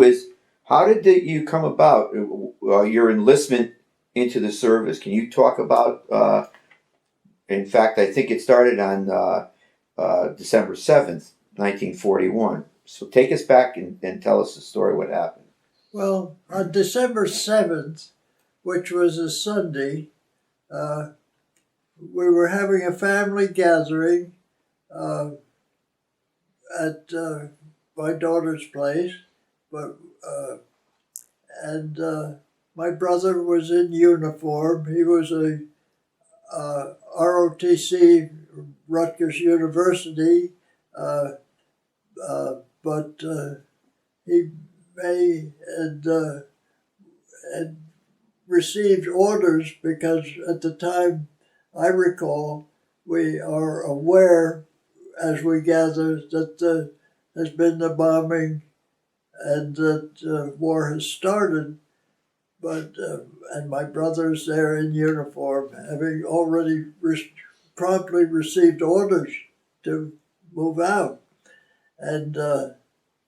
is, how did you come about your enlistment into the service? Can you talk about? In fact, I think it started on December 7th, 1941. So take us back and tell us the story. What happened? Well, on December 7th, which was a Sunday, we were having a family gathering at my daughter's place, and my brother was in uniform. He was a ROTC, Rutgers University, but he had received orders because at the time, I recall, we are aware as we gather that has been the bombing and that war has started. But and my brother's there in uniform, having already promptly received orders to move out. And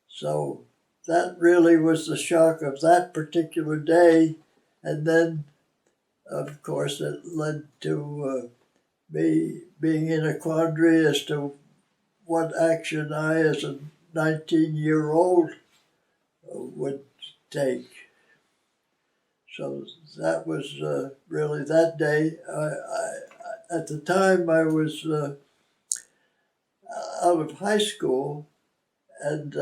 so that really was the shock of that particular day. And then, of course, it led to me being in a quandary as to what action I, as a 19-year-old, would take. So that was really that day. At the time, I was out of high school and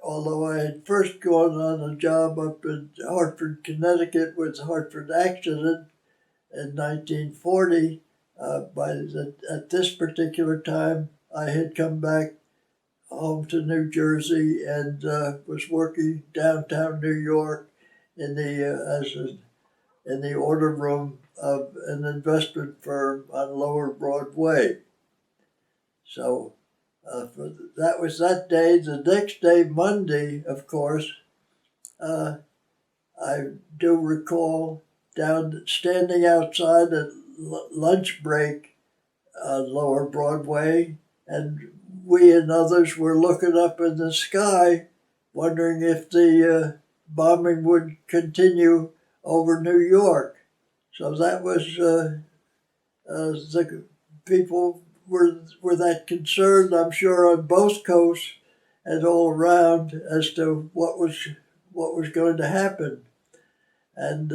although I had first gone on a job up in Hartford, Connecticut with Hartford Accident in 1940, at this particular time, I had come back home to New Jersey and was working downtown New York in the order room of an investment firm on Lower Broadway. So that was that day. The next day, Monday, of course, I do recall standing outside at lunch break on Lower Broadway, and we and others were looking up in the sky, wondering if the bombing would continue over New York. So that was the people were that concerned, I'm sure, on both coasts and all around as to what was going to happen. And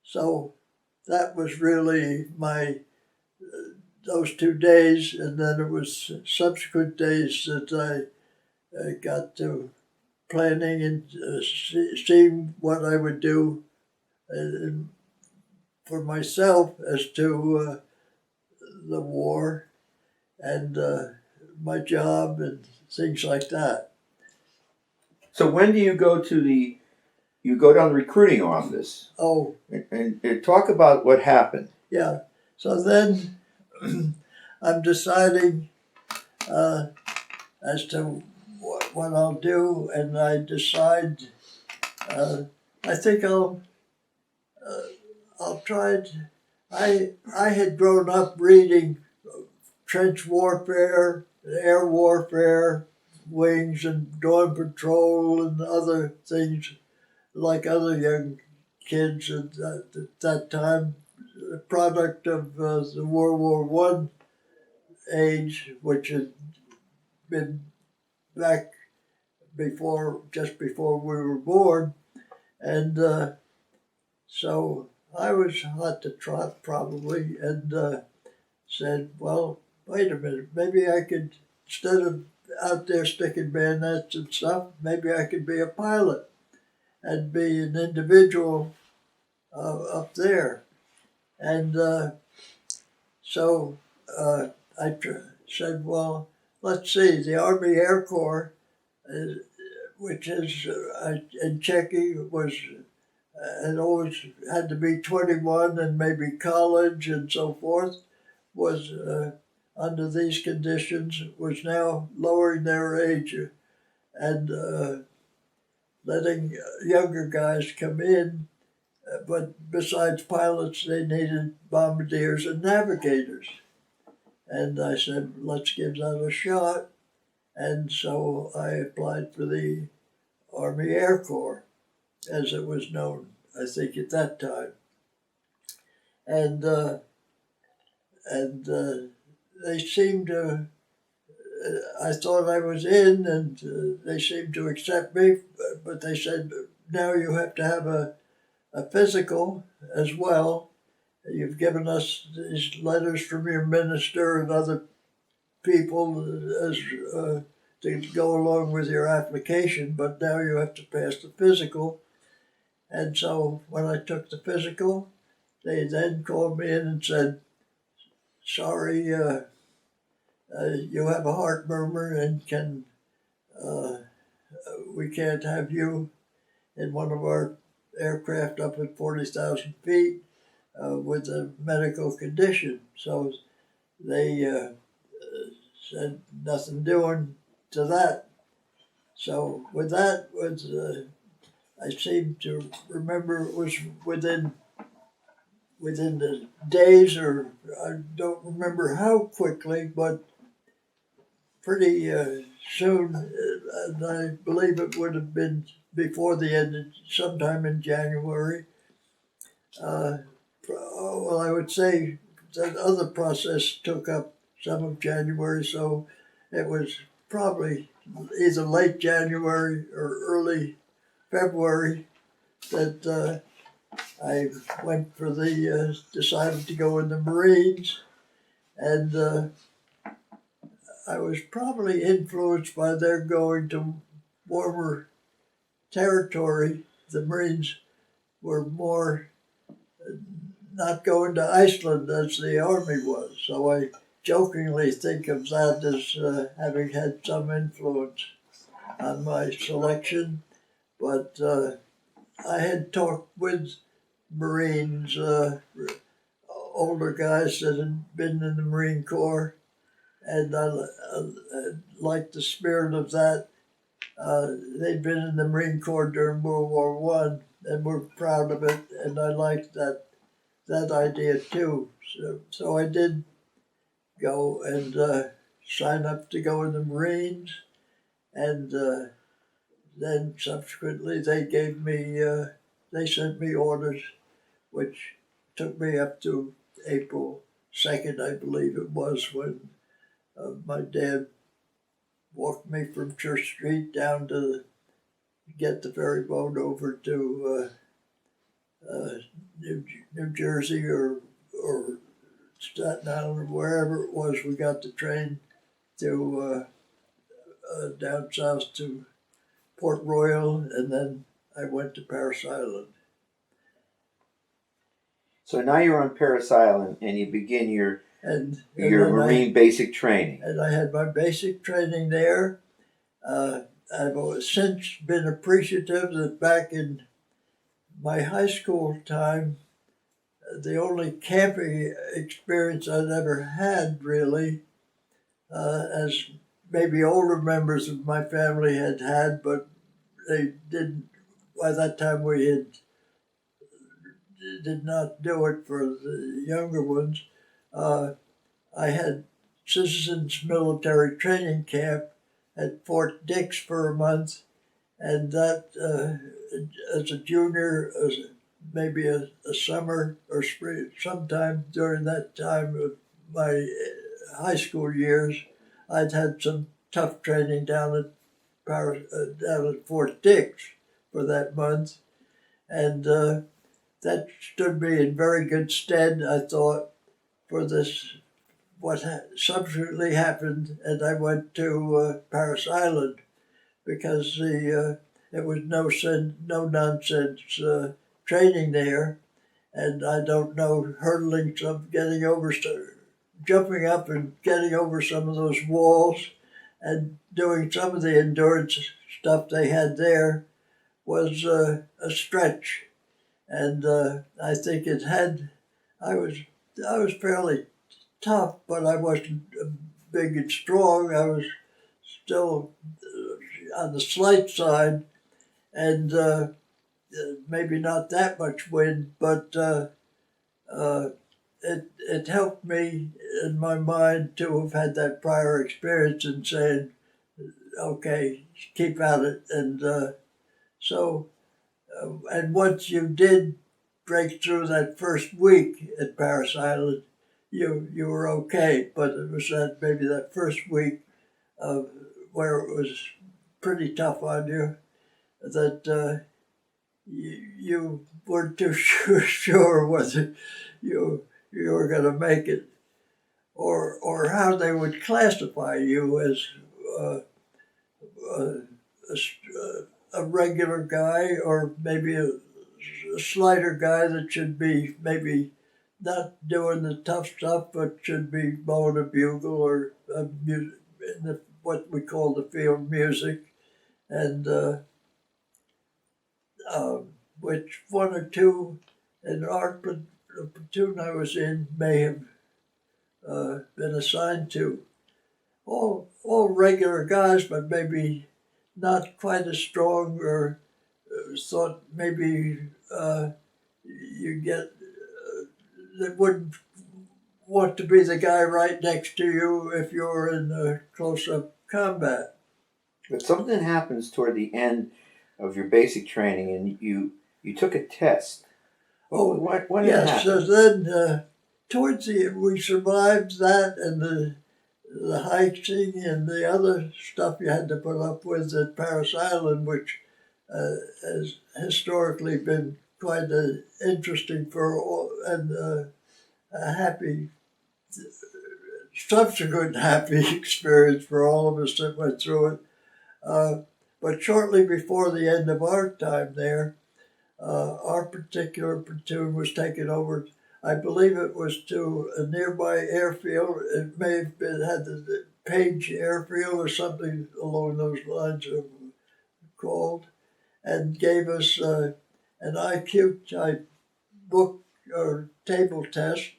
so that was really those 2 days, and then it was subsequent days that I got to planning and seeing what I would do for myself as to the war and my job and things like that. So when do you go to you go down the recruiting office? Oh. And talk about what happened. Yeah. So then I'm deciding as to what I'll do, and I decide I think I'll try it. I had grown up reading trench warfare, air warfare, wings and dawn patrol and other things like other young kids at that time, a product of the World War I age, which had been back just before we were born. And so I was hot to trot probably, and said, well, wait a minute, maybe I could, instead of out there sticking bayonets and stuff, maybe I could be a pilot and be an individual up there. And so I said, well, let's see, the Army Air Corps, which is in checking, had always had to be 21 and maybe college and so forth, was under these conditions, was now lowering their age and letting younger guys come in. But besides pilots, they needed bombardiers and navigators. And I said, let's give that a shot. and so I applied for the Army Air Corps, as it was known, I think, at that time. And they seemed to, I thought I was in, and they seemed to accept me, but they said, now you have to have a physical as well. You've given us these letters from your minister and other people as to go along with your application, but now you have to pass the physical. And so when I took the physical, they then called me in and said, sorry, you have a heart murmur and we can't have you in one of our aircraft up at 40,000 feet with a medical condition. So they said nothing doing to that. So with that I seem to remember it was within the days, or I don't remember how quickly, but pretty soon, and I believe it would have been before the end, sometime in January. Well, I would say that other process took up some of January, so it was probably either late January or early February that I went for decided to go in the Marines, and I was probably influenced by their going to warmer territory. The Marines were more not going to Iceland as the Army was, so I jokingly think of that as having had some influence on my selection. But I had talked with Marines, older guys that had been in the Marine Corps, and I liked the spirit of that. They'd been in the Marine Corps during World War I and were proud of it, and I liked that idea too. So I did go and sign up to go in the Marines, and then subsequently they gave me, they sent me orders, which took me up to April 2nd, I believe it was, when my dad walked me from Church Street down to get the ferry boat over to New Jersey or Staten Island or wherever it was. We got the train to down south to Port Royal, and then I went to Parris Island. So now you're on Parris Island and you begin your And Marine basic training. And I had my basic training there. I've since been appreciative that back in my high school time, the only camping experience I'd ever had, really, as maybe older members of my family had, but they didn't. By that time, we did not do it for the younger ones. I had Citizens Military Training Camp at Fort Dix for a month, and that as a junior, maybe a summer or spring, sometime during that time of my high school years, I'd had some tough training down at Fort Dix for that month, and that stood me in very good stead, I thought, for this, what subsequently happened, and I went to Parris Island, because it was no nonsense training there, and I don't know, hurdling jumping up and getting over some of those walls, and doing some of the endurance stuff they had there was a stretch, and I think I was fairly tough, but I wasn't big and strong. I was still on the slight side, and maybe not that much wind, but it helped me in my mind to have had that prior experience and saying, okay, keep at it. And and once you did break through that first week at Paris Island, you were okay. But it was maybe that first week where it was pretty tough on you, that you weren't too sure whether you were going to make it, or how they would classify you as uh, a, a regular guy, or maybe a slighter guy that should be maybe not doing the tough stuff, but should be blowing a bugle or what we call the field music, and which one or two in our platoon I was in may have been assigned to. All regular guys, but maybe not quite as strong, or thought maybe you get that wouldn't want to be the guy right next to you if you were in close-up combat. But something happens toward the end of your basic training, and you took a test. What did Yes, happen? so then we survived that, and the hiking and the other stuff you had to put up with at Paris Island, which has historically been quite interesting for all, and a happy, subsequent happy experience for all of us that went through it. But shortly before the end of our time there, our particular platoon was taken over. I believe it was to a nearby airfield. It may have been had the Page Airfield or something along those lines called, and gave us an IQ type book or table test,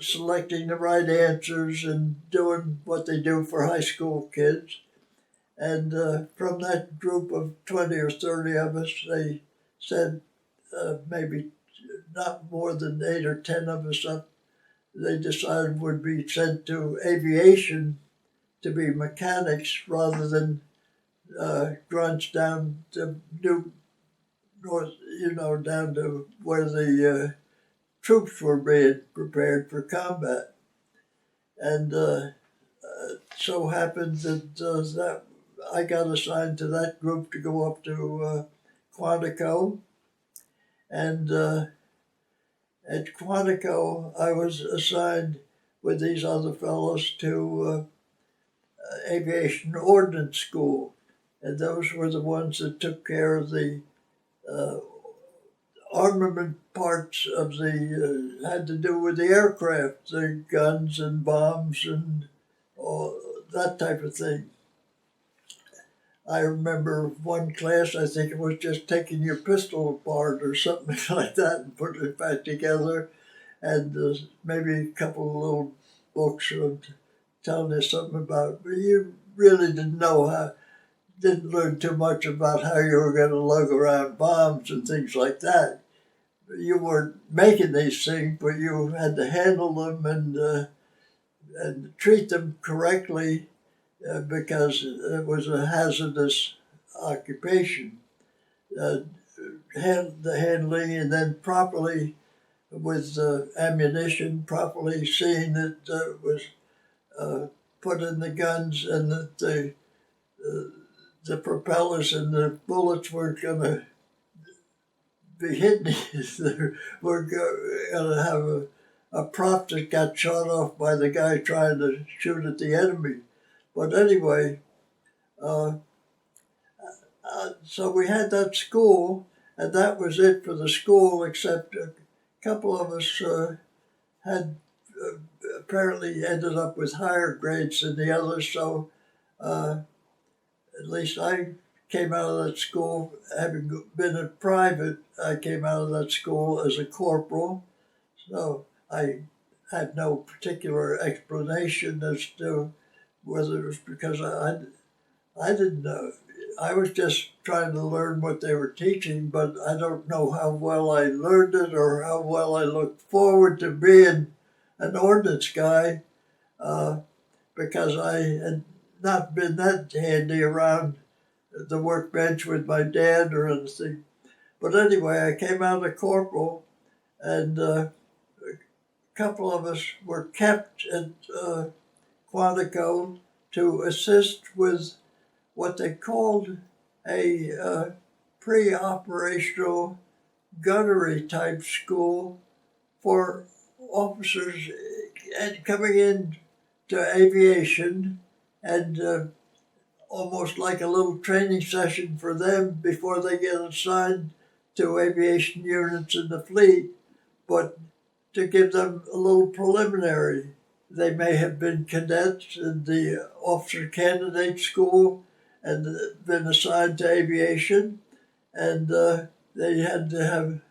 selecting the right answers and doing what they do for high school kids. And from that group of 20 or 30 of us, they said maybe not more than 8 or 10 of us up, they decided would be sent to aviation to be mechanics rather than grunts down to north, down to where the troops were being prepared for combat. And so happened that I got assigned to that group to go up to Quantico. And at Quantico, I was assigned with these other fellows to aviation ordnance school. And those were the ones that took care of the armament parts of had to do with the aircraft, the guns and bombs and all that type of thing. I remember one class, I think it was just taking your pistol apart or something like that and putting it back together, and maybe a couple of little books telling us something about it. But you really didn't learn too much about how you were going to lug around bombs and things like that. You weren't making these things, but you had to handle them and treat them correctly. Because it was a hazardous occupation. The handling, and then properly with ammunition, properly seeing that it was put in the guns and that the propellers and the bullets weren't going to be hitting. We're going to have a prop that got shot off by the guy trying to shoot at the enemy. But anyway, so we had that school, and that was it for the school, except a couple of us had apparently ended up with higher grades than the others. So at least I came out of that school, having been a private, I came out of that school as a corporal. So I had no particular explanation as to whether it was because I didn't know. I was just trying to learn what they were teaching, but I don't know how well I learned it or how well I looked forward to being an ordnance guy because I had not been that handy around the workbench with my dad or anything. But anyway, I came out of corporal, and a couple of us were kept at Quantico to assist with what they called a pre-operational gunnery type school for officers and coming in to aviation, and almost like a little training session for them before they get assigned to aviation units in the fleet, but to give them a little preliminary. They may have been cadets in the officer candidate school and been assigned to aviation, and they had to have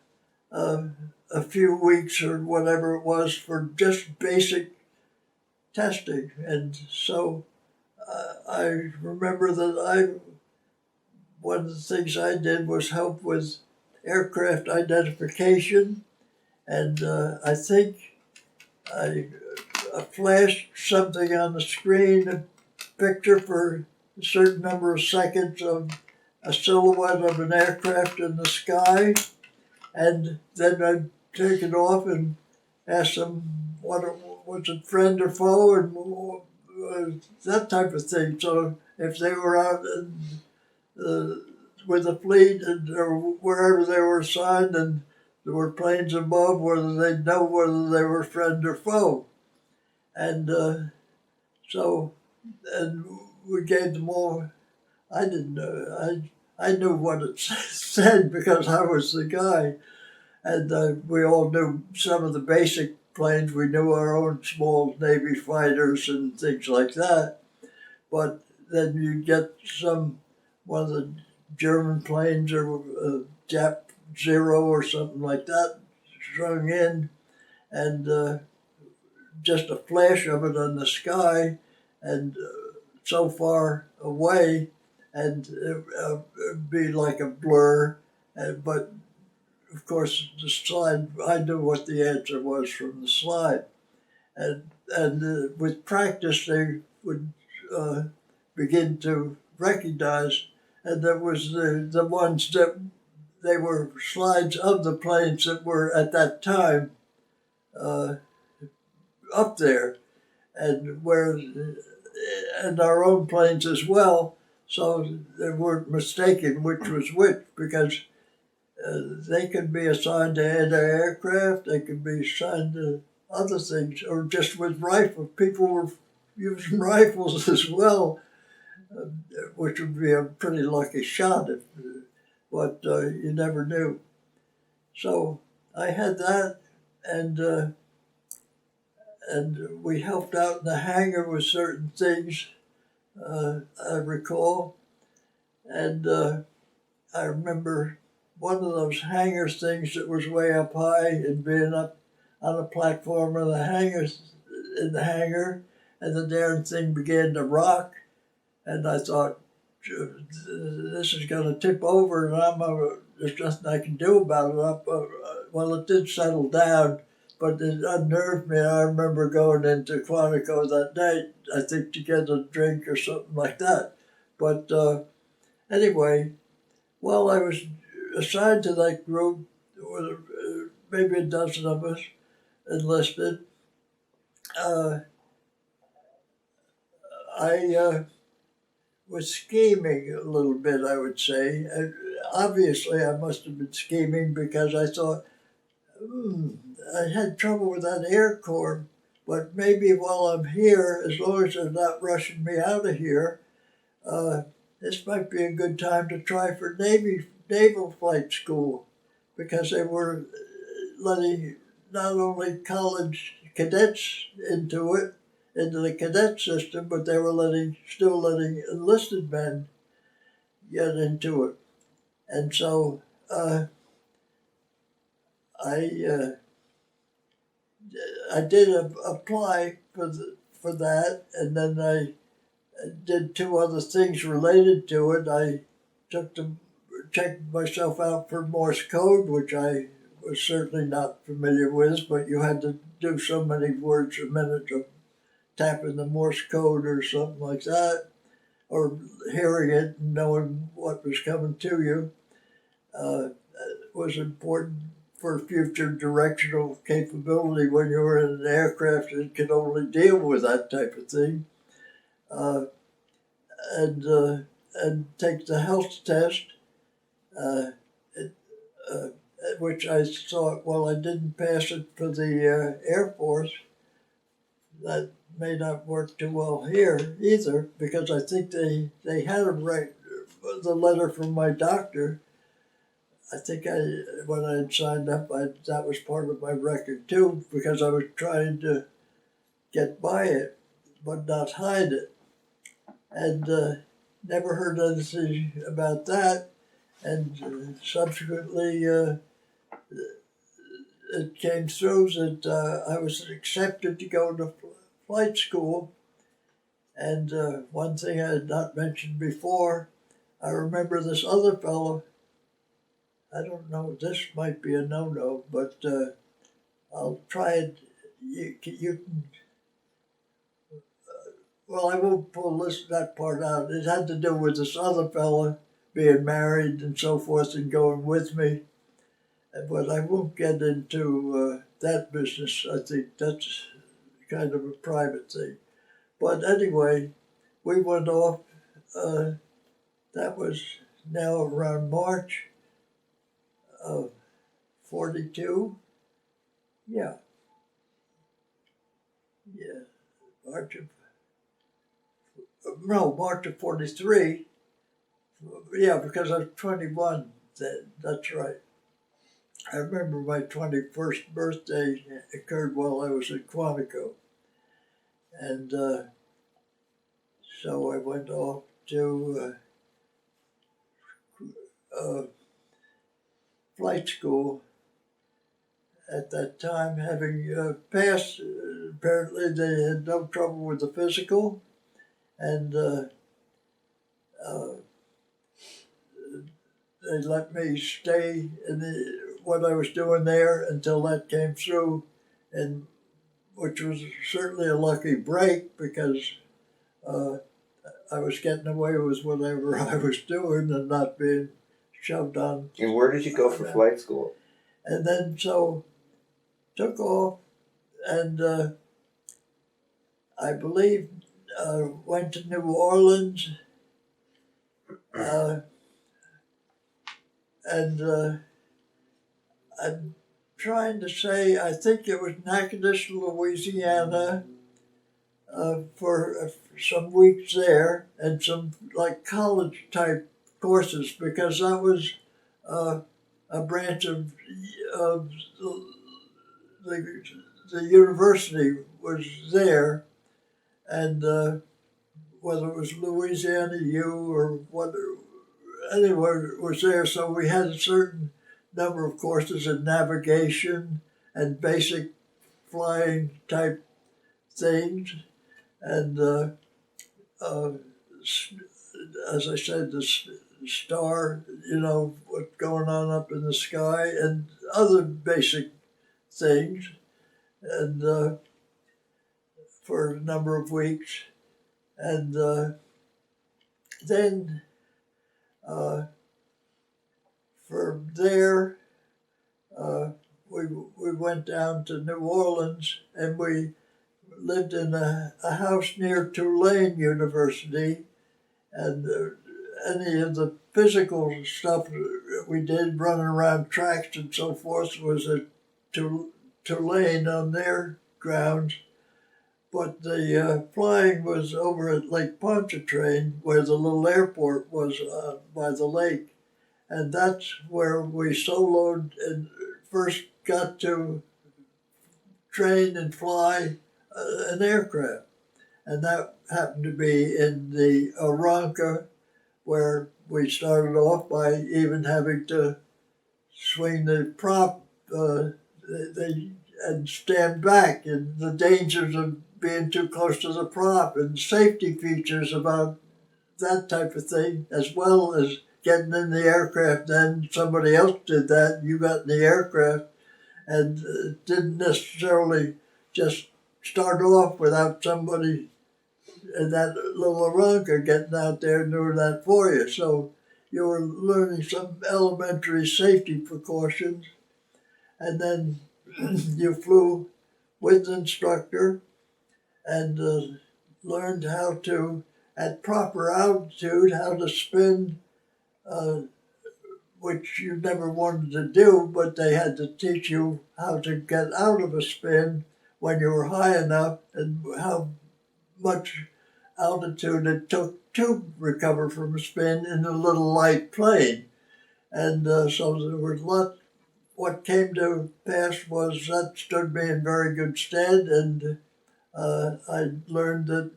a few weeks or whatever it was for just basic testing. And so I remember that one of the things I did was help with aircraft identification, and I think I flashed something on the screen, a picture for a certain number of seconds of a silhouette of an aircraft in the sky, and then I'd take it off and ask them what was it, friend or foe, and that type of thing. So if they were out with the fleet or wherever they were assigned, and there were planes above, whether they'd know whether they were friend or foe. And and we gave them all. I didn't know. I knew what it said because I was the guy, and we all knew some of the basic planes. We knew our own small Navy fighters and things like that. But then you get one of the German planes or Jap Zero or something like that strung in, and just a flash of it on the sky, and so far away, and it'd be like a blur. But of course, the slide, I knew what the answer was from the slide, and with practice they would begin to recognize, and there was the ones that they were slides of the planes that were at that time up there, and our own planes as well, so they weren't mistaken which was which, because they could be assigned to anti-aircraft, they could be assigned to other things, or just with rifles. People were using rifles as well, which would be a pretty lucky shot, but you never knew. So I had that, and we helped out in the hangar with certain things, I recall. And I remember one of those hangar things that was way up high and being up on a platform in the hangar, and the darn thing began to rock. And I thought, this is going to tip over, and there's nothing I can do about it. Well, it did settle down, but it unnerved me. I remember going into Quantico that night, I think to get a drink or something like that. But anyway, while I was assigned to that group, there were maybe a dozen of us enlisted. I was scheming a little bit, I would say. Obviously, I must have been scheming because I thought, I had trouble with that Air Corps, but maybe while I'm here, as long as they're not rushing me out of here, this might be a good time to try for naval flight school, because they were letting not only college cadets into the cadet system, but they were still letting enlisted men get into it. And so I did apply for that, and then I did two other things related to it. I checked myself out for Morse code, which I was certainly not familiar with, but you had to do so many words a minute of tapping the Morse code or something like that. or hearing it and knowing what was coming to you was important for future directional capability when you were in an aircraft that could only deal with that type of thing. And take the health test, which I thought, well, I didn't pass it for the Air Force. That may not work too well here either, because I think they had the letter from my doctor. I think when I had signed up, that was part of my record too, because I was trying to get by it, but not hide it. And never heard anything about that. And subsequently, it came through that I was accepted to go to flight school. And one thing I had not mentioned before, I remember this other fellow. I don't know, this might be a no-no, but I'll try it. You can, well, I won't pull that part out. It had to do with this other fellow being married and so forth and going with me. But I won't get into that business. I think that's kind of a private thing. But anyway, we went off. That was now around March of 42. Yeah. March of 43. Yeah, because I was 21 then. That's right. I remember my 21st birthday occurred while I was at Quantico. And so I went off to flight school at that time, having passed. Apparently they had no trouble with the physical, and they let me stay in what I was doing there until that came through, and which was certainly a lucky break, because I was getting away with whatever I was doing and not being shoved on. And where did you go for flight school? And then so took off, and I believe went to New Orleans, and I'm trying to say, I think it was Natchitoches, Louisiana, for some weeks there, and some like college type courses, because that was a branch of the university was there, and whether it was Louisiana U or what, anywhere was there. So we had a certain number of courses in navigation and basic flying type things, and as I said, the star, what's going on up in the sky, and other basic things, and for a number of weeks, and then from there we went down to New Orleans, and we lived in a house near Tulane University, and any of the physical stuff we did, running around tracks and so forth, was at Tulane on their grounds. But the flying was over at Lake Pontchartrain, where the little airport was by the lake. And that's where we soloed and first got to train and fly an aircraft. And that happened to be in the Aranca, where we started off by even having to swing the prop and stand back, and the dangers of being too close to the prop, and safety features about that type of thing, as well as getting in the aircraft. Then somebody else did that, you got in the aircraft, and didn't necessarily just start off without somebody and that little Aranka getting out there doing that for you. So you were learning some elementary safety precautions, and then you flew with the instructor and learned how to, at proper altitude, how to spin, which you never wanted to do, but they had to teach you how to get out of a spin when you were high enough and how much altitude it took to recover from a spin in a little light plane. And so there was lots. What came to pass was that stood me in very good stead, and I learned that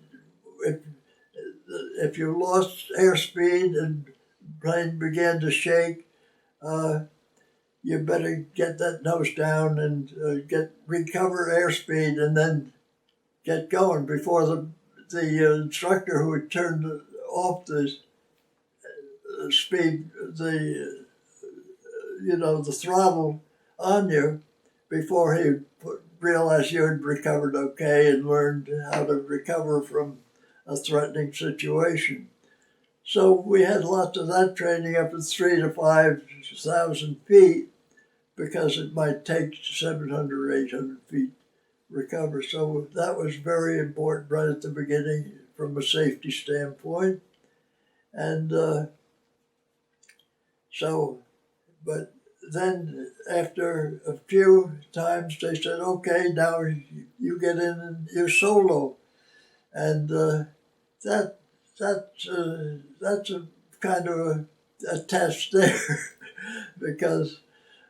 if you lost airspeed and the plane began to shake, you better get that nose down and recover airspeed and then get going before the instructor who had turned off the speed, the throttle on you, before he realized you had recovered okay and learned how to recover from a threatening situation. So we had lots of that training up at 3,000 to 5,000 feet, because it might take 700 or 800 feet recover. So that was very important right at the beginning from a safety standpoint. And but then after a few times they said, okay, now you get in and you solo. And that's a kind of a test there because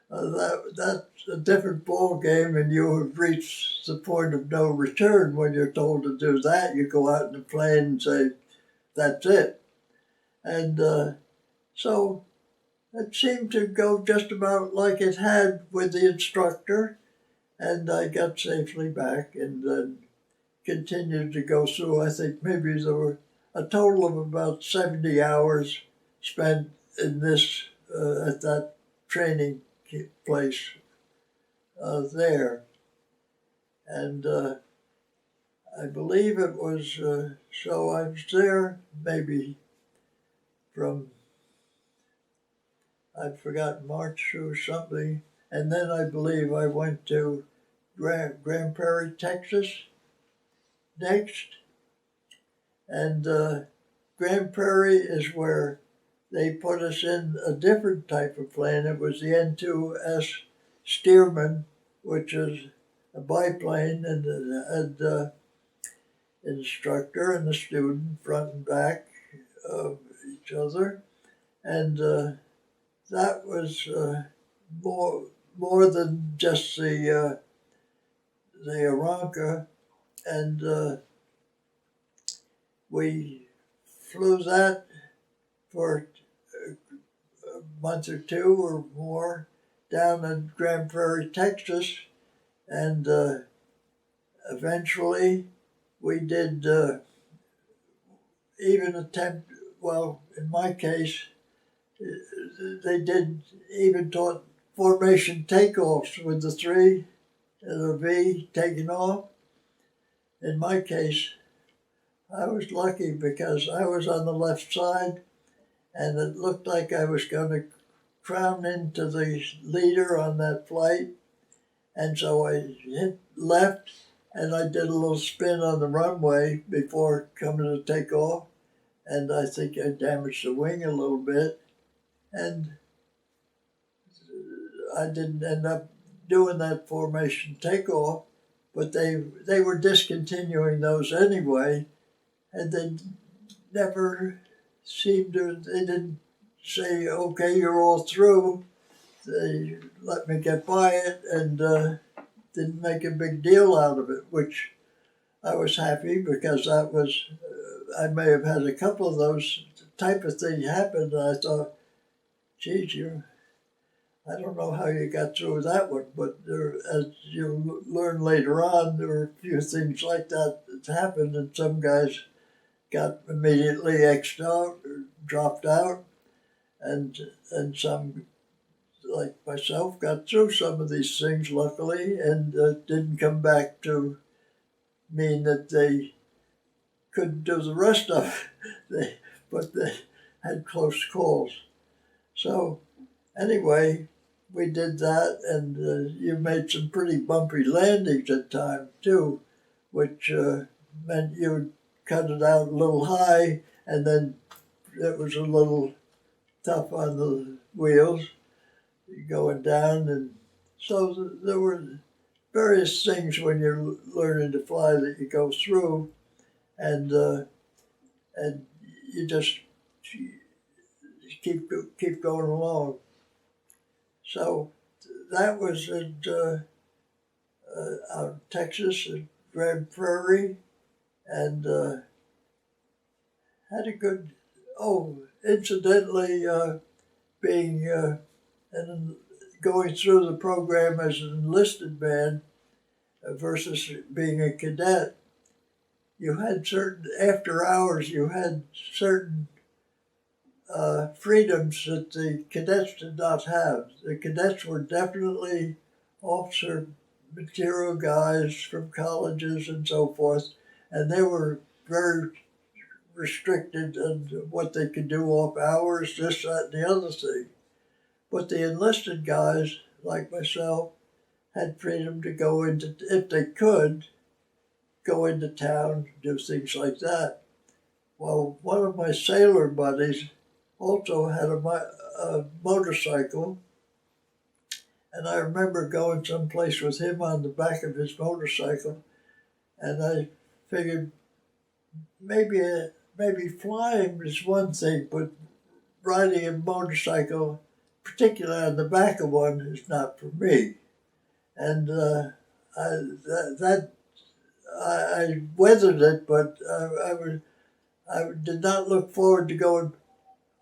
that's a different ball game, and you have reached the point of no return when you're told to do that. You go out in the plane and say, that's it. And so it seemed to go just about like it had with the instructor, and I got safely back and then continued to go through. I think maybe there were a total of about 70 hours spent in this, at that training place there. And I believe it was, so I was there maybe from, I'd forgotten, March or something. And then I believe I went to Grand Prairie, Texas next. And Grand Prairie is where they put us in a different type of plane. It was the N2S Stearman, which is a biplane, and had instructor and the student front and back of each other. And that was more than just the Aranka. And we flew that for a month or two or more down in Grand Prairie, Texas, and eventually we did even attempt, well, in my case, they did even taught formation takeoffs with the 3 and the V taking off. In my case, I was lucky because I was on the left side, and it looked like I was going to crown into the leader on that flight. And so I hit left, and I did a little spin on the runway before coming to take off. And I think I damaged the wing a little bit. And I didn't end up doing that formation takeoff, but they were discontinuing those anyway. And they never seemed to, they didn't say, okay, you're all through. They let me get by it and didn't make a big deal out of it, which I was happy because that was, I may have had a couple of those type of things happen. And I thought, geez, I don't know how you got through that one, but as you learn later on, there were a few things like that happened, and some guys got immediately X'd out or dropped out, and some, like myself, got through some of these things luckily, and didn't come back to mean that they couldn't do the rest of it, but they had close calls. So anyway, we did that, and you made some pretty bumpy landings at times too, which meant you would cut it out a little high, and then it was a little tough on the wheels going down, and so there were various things when you're learning to fly that you go through, and you just keep going along. So that was at out in Texas at Grand Prairie, and had a good. Oh, incidentally, being and going through the program as an enlisted man versus being a cadet, you had certain, after hours, you had certain freedoms that the cadets did not have. The cadets were definitely officer material guys from colleges and so forth, and they were very restricted on what they could do off hours, this, that, and the other thing. But the enlisted guys, like myself, had freedom to go into, if they could, go into town, do things like that. Well, one of my sailor buddies also had a motorcycle, and I remember going someplace with him on the back of his motorcycle, and I figured maybe flying is one thing, but riding a motorcycle, particularly on the back of one, is not for me. And I weathered it, but I did not look forward to going.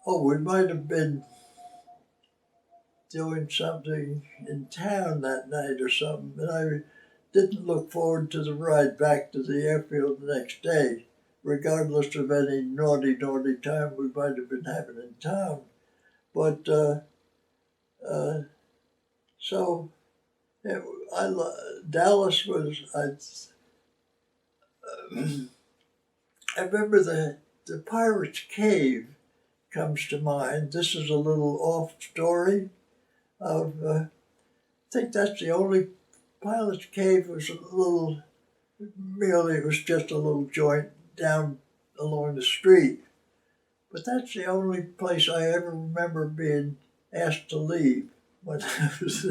Oh, we might have been doing something in town that night or something, but I didn't look forward to the ride back to the airfield the next day, regardless of any naughty time we might have been having in town. But so Dallas was, I remember the Pirate's Cave comes to mind. This is a little off story of, I think that's the only, Pilot's Cave was a little, merely it was just a little joint down along the street. But that's the only place I ever remember being asked to leave when I was.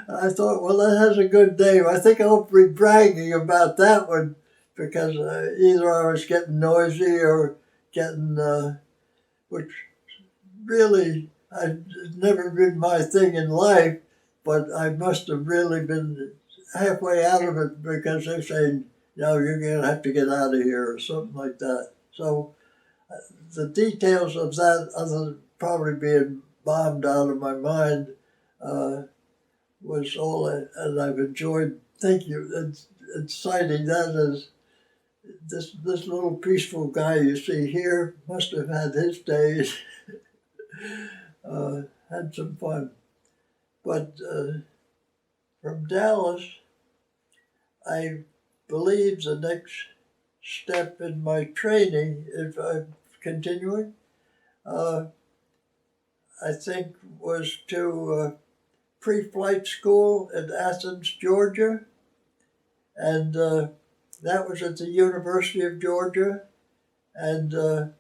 I thought, well, that has a good name. I think I'll be bragging about that one because either I was getting noisy or getting, which really had never been my thing in life, but I must have really been halfway out of it because they're saying, no, you're going to have to get out of here or something like that. So the details of that, other than probably being bombed out of my mind, was all, and I've enjoyed. Thank you, and citing that as this little peaceful guy you see here must have had his days, had some fun. But from Dallas, I believe the next step in my training, if I'm continuing, I think was to pre-flight school in Athens, Georgia, and that was at the University of Georgia, and a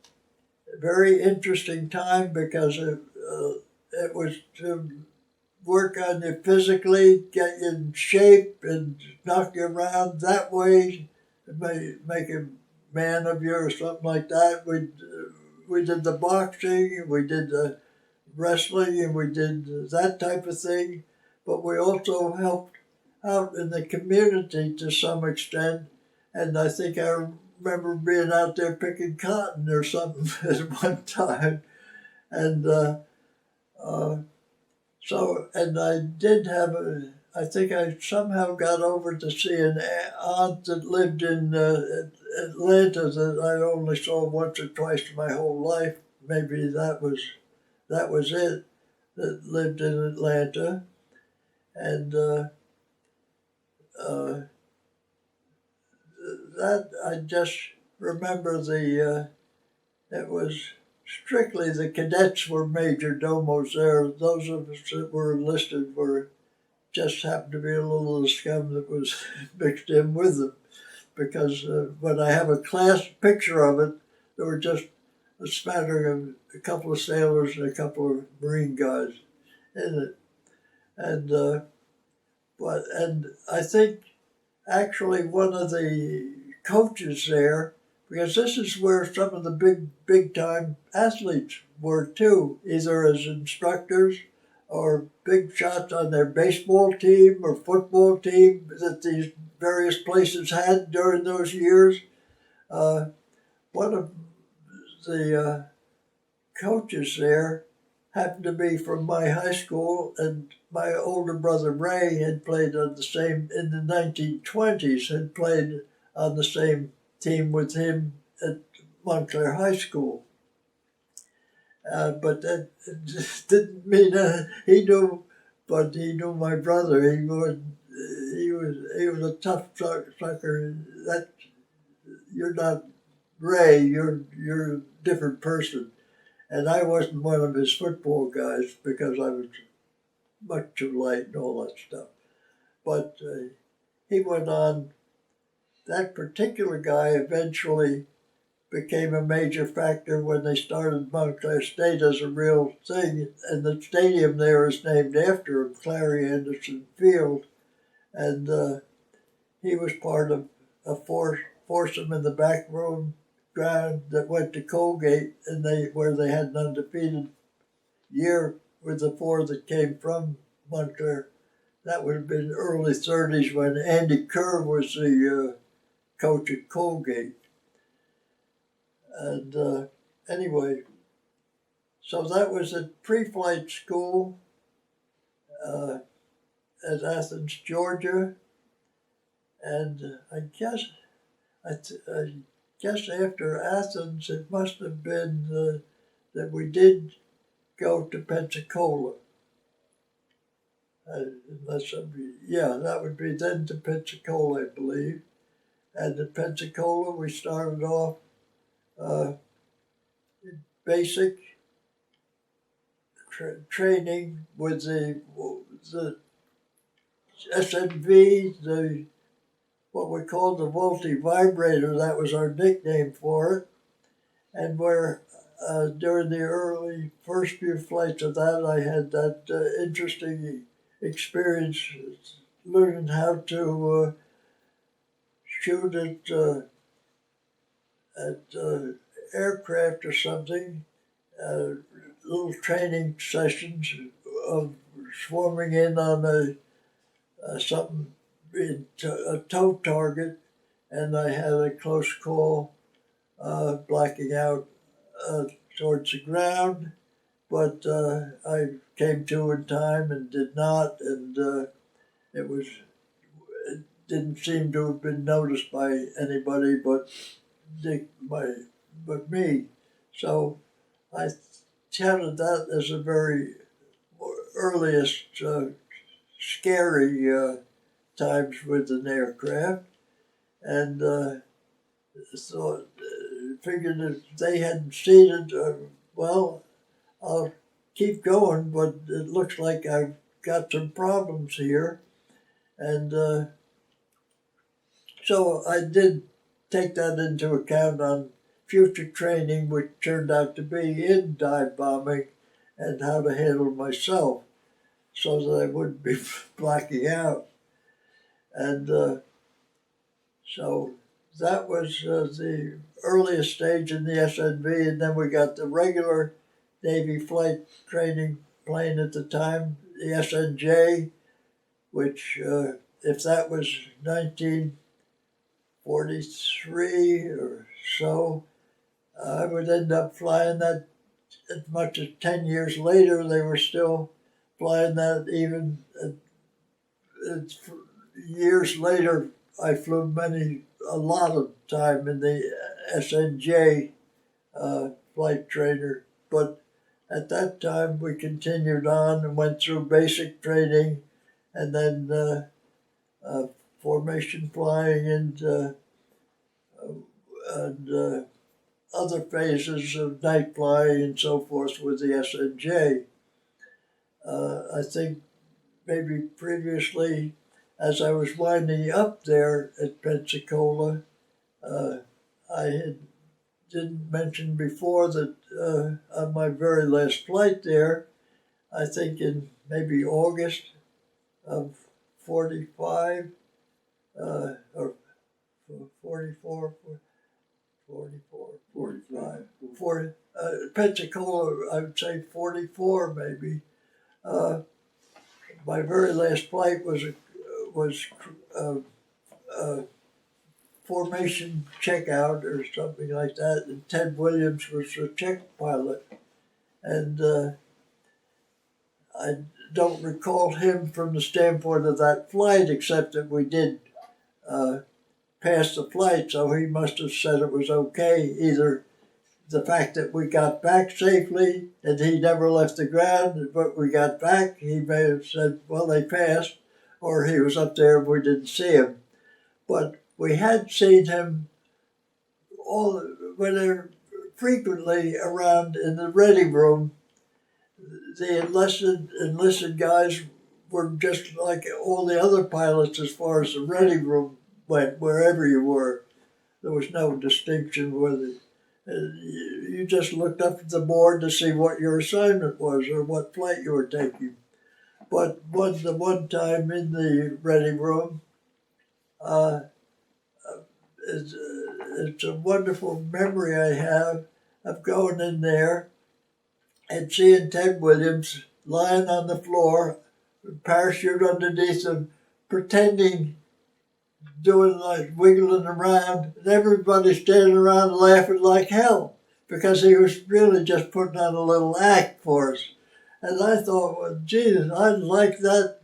very interesting time because it was to work on you physically, get you in shape, and knock you around that way, make a man of you or something like that. We did the boxing, we did the wrestling, and we did that type of thing, but we also helped out in the community to some extent, and I think I remember being out there picking cotton or something at one time, and so, and I did have I think I somehow got over to see an aunt that lived in Atlanta that I only saw once or twice in my whole life. Maybe that was it, that lived in Atlanta. And that I just remember it was strictly the cadets were major domos there. Those of us that were enlisted were just happened to be a little of the scum that was mixed in with them. Because when I have a class picture of it, there were just a smattering of a couple of sailors and a couple of Marine guys in it. And I think actually one of the coaches there, because this is where some of the big time athletes were too, either as instructors or big shots on their baseball team or football team that these various places had during those years. One of the coaches there happened to be from my high school, and my older brother Ray had played on the same, in the 1920s, had played on the same team with him at Montclair High School. But that didn't mean he knew, but he knew my brother. He was a tough sucker. That you're not Ray. You're a different person. And I wasn't one of his football guys because I was much too light and all that stuff. But he went on. That particular guy eventually became a major factor when they started Montclair State as a real thing. And the stadium there is named after him, Clary Anderson Field. And he was part of a foursome in the back room ground that went to Colgate, and where they had an undefeated year with the four that came from Montclair. That would have been early 30s when Andy Kerr was the coach at Colgate. And anyway, so that was at pre-flight school at Athens, Georgia. And I guess after Athens, it must have been that we did go to Pensacola. That would be then to Pensacola, I believe. And at Pensacola, we started off basic training with the SNV, what we called the Volti vibrator. That was our nickname for it. And where during the early first few flights of that, I had that interesting experience learning how to shoot at aircraft or something, little training sessions of swarming in on something, a tow target, and I had a close call blacking out towards the ground, but I came to in time and did not, and it didn't seem to have been noticed by anybody but me. So I counted that as the very earliest scary times with an aircraft, and figured if they hadn't seen it, well, I'll keep going, but it looks like I've got some problems here. And so I did take that into account on future training, which turned out to be in dive bombing and how to handle myself so that I wouldn't be blacking out. And so that was the earliest stage in the SNV, and then we got the regular Navy flight training plane at the time, the SNJ, which if that was 1943 or so, I would end up flying that as much as 10 years later. They were still flying that even years later. I flew a lot of time in the SNJ flight trainer, but at that time we continued on and went through basic training, and then formation flying, and and other phases of night flying and so forth with the SNJ. I think maybe previously, as I was winding up there at Pensacola, I didn't mention before that on my very last flight there, I think in maybe August of 45, or 44, 45, 40, Pensacola, I would say 44 maybe. My very last flight was a formation checkout or something like that, and Ted Williams was the check pilot, and I don't recall him from the standpoint of that flight, except that we did pass the flight, so he must have said it was okay. Either the fact that we got back safely and he never left the ground, but we got back, he may have said, well, they passed, or he was up there and we didn't see him. But we had seen him frequently around in the ready room. The enlisted guys were just like all the other pilots as far as the ready room went, wherever you were. There was no distinction whether you just looked up at the board to see what your assignment was or what flight you were taking. But the one time in the ready room, it's a wonderful memory I have of going in there and seeing Ted Williams lying on the floor, parachute underneath him, pretending, doing like wiggling around, and everybody standing around laughing like hell because he was really just putting on a little act for us. And I thought, well, Jesus, I like that.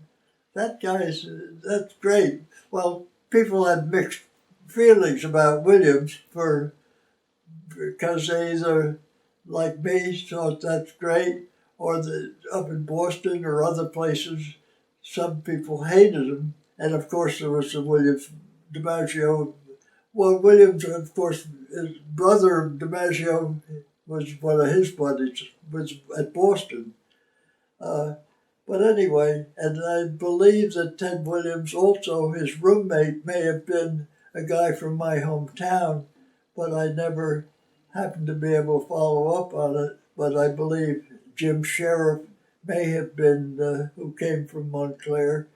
That guy's, that's great. Well, people had mixed feelings about Williams because they either, like me, thought that's great, or up in Boston or other places, some people hated him. And of course, there was the Williams DiMaggio. Well, Williams, of course, his brother DiMaggio was one of his buddies, was at Boston. But anyway, and I believe that Ted Williams also, his roommate, may have been a guy from my hometown, but I never happened to be able to follow up on it. But I believe Jim Sheriff may have been, who came from Montclair.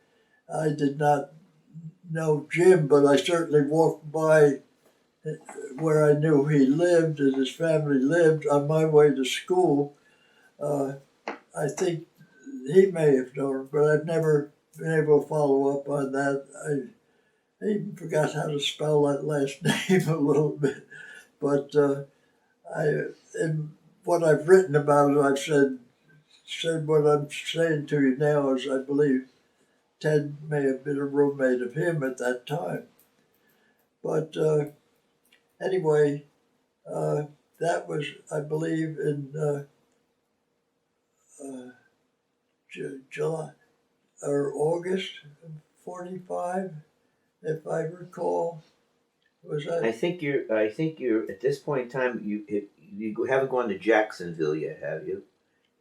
I did not know Jim, but I certainly walked by where I knew he lived and his family lived on my way to school. I think he may have known him, but I've never been able to follow up on that. I even forgot how to spell that last name a little bit. But in what I've written about it, I've said what I'm saying to you now is I believe Ted may have been a roommate of him at that time. But anyway, that was, I believe, in July or August of 45, if I recall. Was that? I think you're at this point in time. You haven't gone to Jacksonville yet, have you?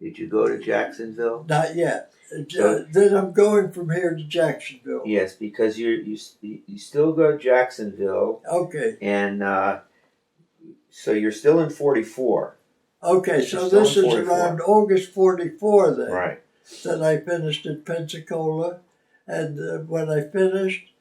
Did you go to Jacksonville? Not yet. Then I'm going from here to Jacksonville. Yes, because you still go to Jacksonville. Okay. And so you're still in 44. Okay, so this is around August 44 then. Right. That I finished at Pensacola, and when I finished,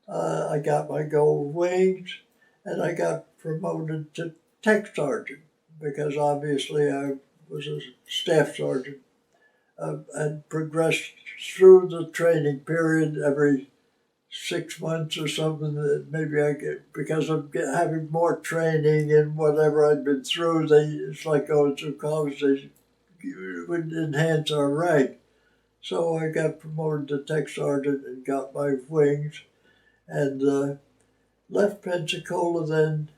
I got my gold wings, and I got promoted to tech sergeant because obviously I was a staff sergeant. And progressed through the training period every 6 months or something. That maybe I get, because of having more training and whatever I'd been through. It's like going through college. They would enhance our rank. So I got promoted to tech sergeant and got my wings, and left Pensacola then.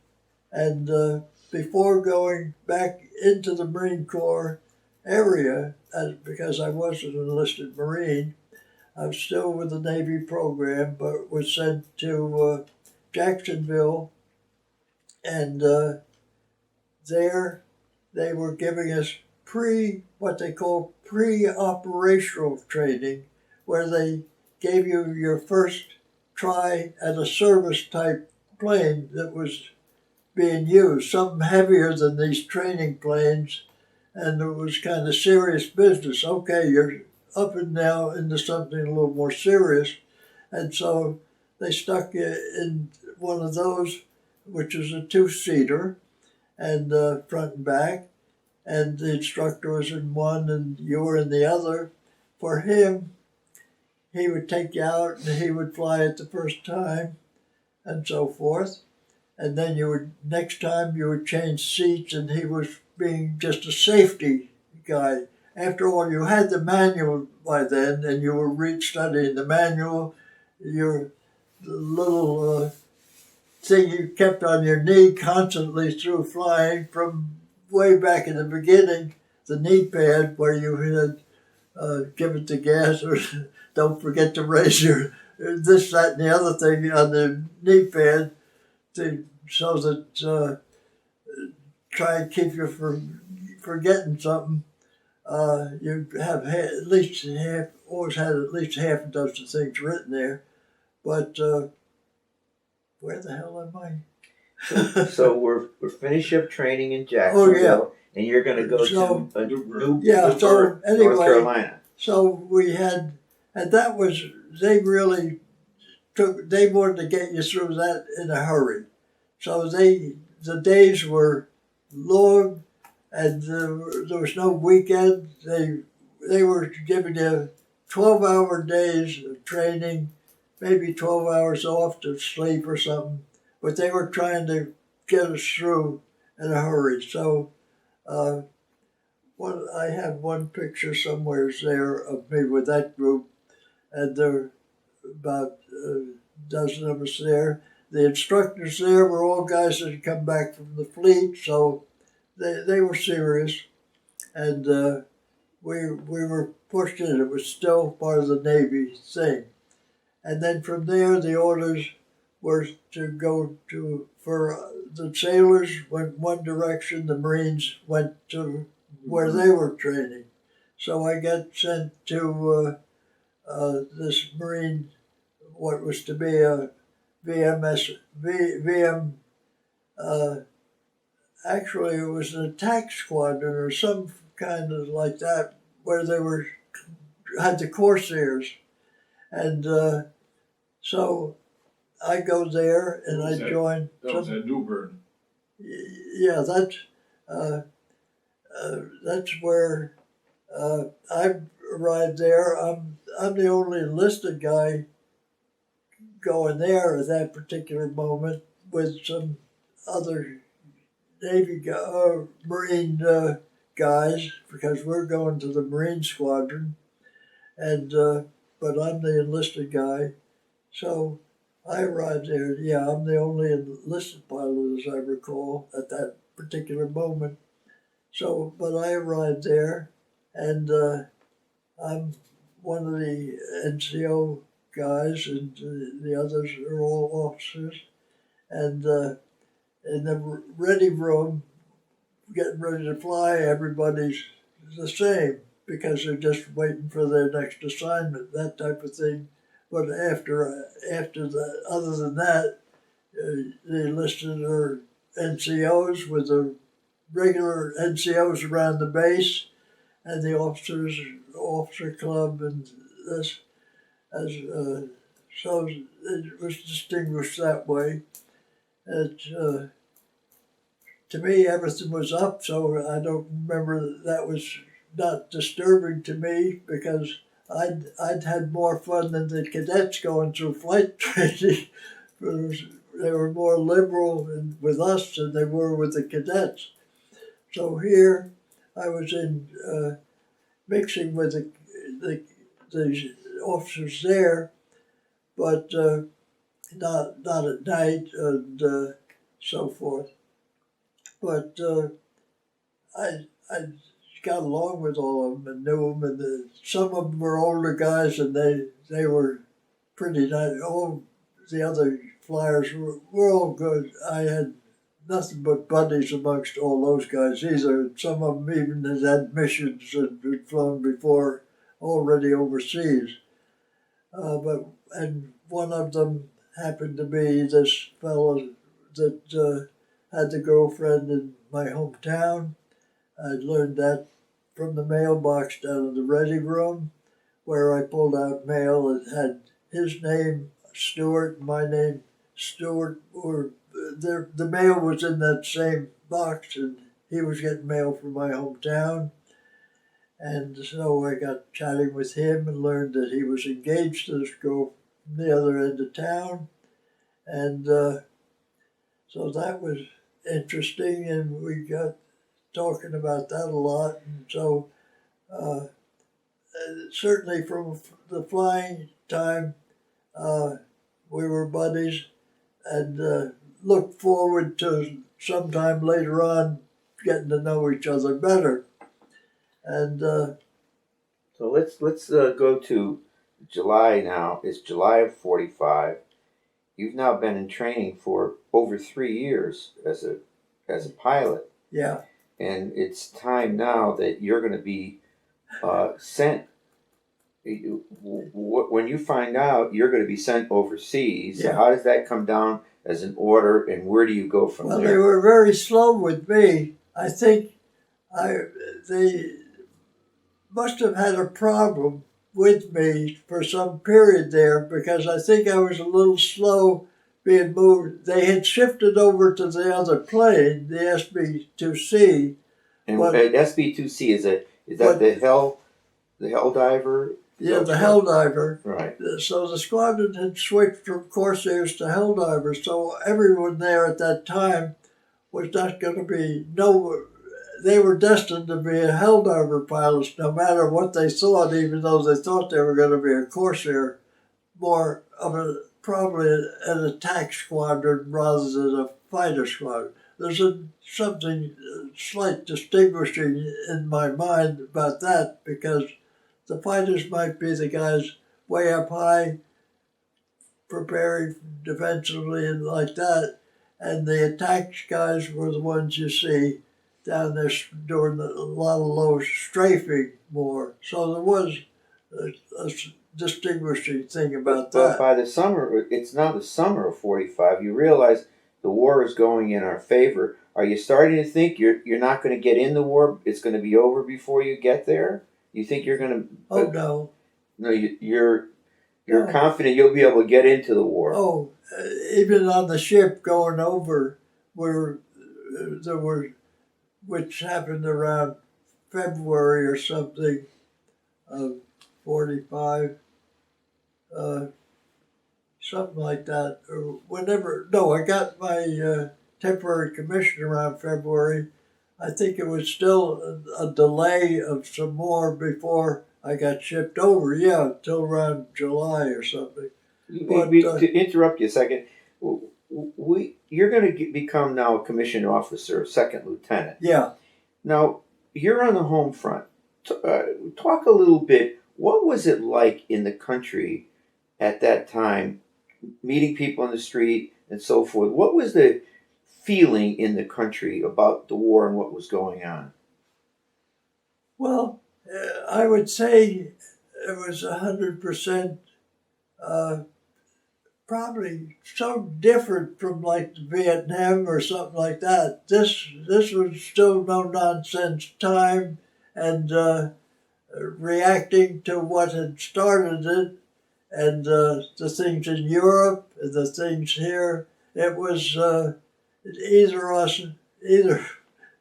And before going back into the Marine Corps area, because I was an enlisted Marine, I was still with the Navy program, but was sent to Jacksonville and there they were giving us what they call pre-operational training, where they gave you your first try at a service type plane that was being used, something heavier than these training planes, and it was kind of serious business. Okay, you're up and now into something a little more serious, and so they stuck you in one of those, which is a two-seater, and front and back, and the instructor was in one and you were in the other. For him, he would take you out and he would fly it the first time and so forth. And then next time you would change seats, and he was being just a safety guy. After all, you had the manual by then and you were studying the manual. Your little thing you kept on your knee constantly through flying from way back in the beginning, the knee pad where you had give it the gas or don't forget to raise your this, that, and the other thing on the knee pad so that try and keep you from forgetting something. You have at least always had at least half a dozen things written there. But where the hell am I? So we're finishing up training in Jacksonville, and you're going to go to Newburgh, so anyway, North Carolina. So we had, and that was, they really they wanted to get you through that in a hurry. So the days were long, and there was no weekend. They were giving you 12-hour days of training, maybe 12 hours off to sleep or something, but they were trying to get us through in a hurry. So I have one picture somewhere there of me with that group, and there were about a dozen of us there. The instructors there were all guys that had come back from the fleet, so they were serious, and we were pushed in. It was still part of the Navy thing. And then from there, the orders were to go for the sailors went one direction, the Marines went to where they were training. So I got sent to this Marine, what was to be a VM, actually it was an attack squadron or some kind of like that, where they had the Corsairs. And so I go there and I joined. That was at Newburgh. Yeah, that's where I arrived there. I'm the only enlisted guy going there at that particular moment with some other Marine guys, because we're going to the Marine squadron, and but I'm the enlisted guy. So I arrived there. Yeah, I'm the only enlisted pilot, as I recall, at that particular moment. So, but I arrived there, and I'm one of the NCO guys, and the others are all officers. And in the ready room, getting ready to fly, everybody's the same because they're just waiting for their next assignment, that type of thing. But after that, other than that, the enlisted are NCOs with the regular NCOs around the base, and the officer club, and this so it was distinguished that way. To me, everything was up, so I don't remember that was not disturbing to me, because I'd had more fun than the cadets going through flight training. They were more liberal with us than they were with the cadets. So here I was mixing with the officers there, but not at night and so forth. But I got along with all of them and knew them, and some of them were older guys, and they were pretty nice. All the other flyers were all good. I had nothing but buddies amongst all those guys either. Some of them even had missions and had flown before, already overseas. And one of them happened to be this fellow that had the girlfriend in my hometown. I learned that from the mailbox down in the ready room, where I pulled out mail. It had his name, Stewart, and my name, Stewart. The mail was in that same box, and he was getting mail from my hometown. And so I got chatting with him and learned that he was engaged to this girl from the other end of town. And so that was interesting, and we got talking about that a lot. And so certainly from the flying time, we were buddies, and looked forward to sometime later on getting to know each other better. And So let's go to July now. It's July of 45. You've now been in training for over 3 years as a pilot. yeah, And it's time now that you're going to be sent. When you find out you're going to be sent overseas, Yeah. how does that come down as an order, and where do you go from well, there? they were very slow with me. I think they must have had a problem with me for some period there, because I think I was a little slow being moved. They had shifted over to the other plane, the SB-2C. And but- SB-2C is that but- the hell diver? Is Yeah, that the what- Helldiver. Right. So the squadron had switched from Corsairs to Helldivers. So everyone there at that time was not going to be they were destined to be a Helldiver pilots, no matter what they thought, even though they thought they were going to be a Corsair, more of probably an attack squadron rather than a fighter squadron. There's something slight distinguishing in my mind about that, because the fighters might be the guys way up high, preparing defensively and like that, and the attack guys were the ones you see down there doing a lot of low strafing more. So there was a distinguishing thing about But that. by the summer, it's now the summer of 45. You realize the war is going in our favor. Are you starting to think you're not going to get in the war? It's going to be over before you get there. You think you're going to? Oh no! No, you're No. confident you'll be able to get into the war. Oh, even on the ship going over, where there were, which happened around February or something of 45, something like that, or whenever. No, I got my temporary commission around February. I think it was still a delay of some more before I got shipped over. Yeah, till around July or something. But, To interrupt you a second, you're going to become now a commissioned officer, second lieutenant. Yeah. Now, you're on the home front. Talk a little bit. What was it like in the country at that time, meeting people on the street and so forth? What was the feeling in the country about the war and what was going on? Well, I would say it was 100% probably so different from like Vietnam or something like that. This was still no nonsense time, and reacting to what had started it, and the things in Europe and the things here. It was either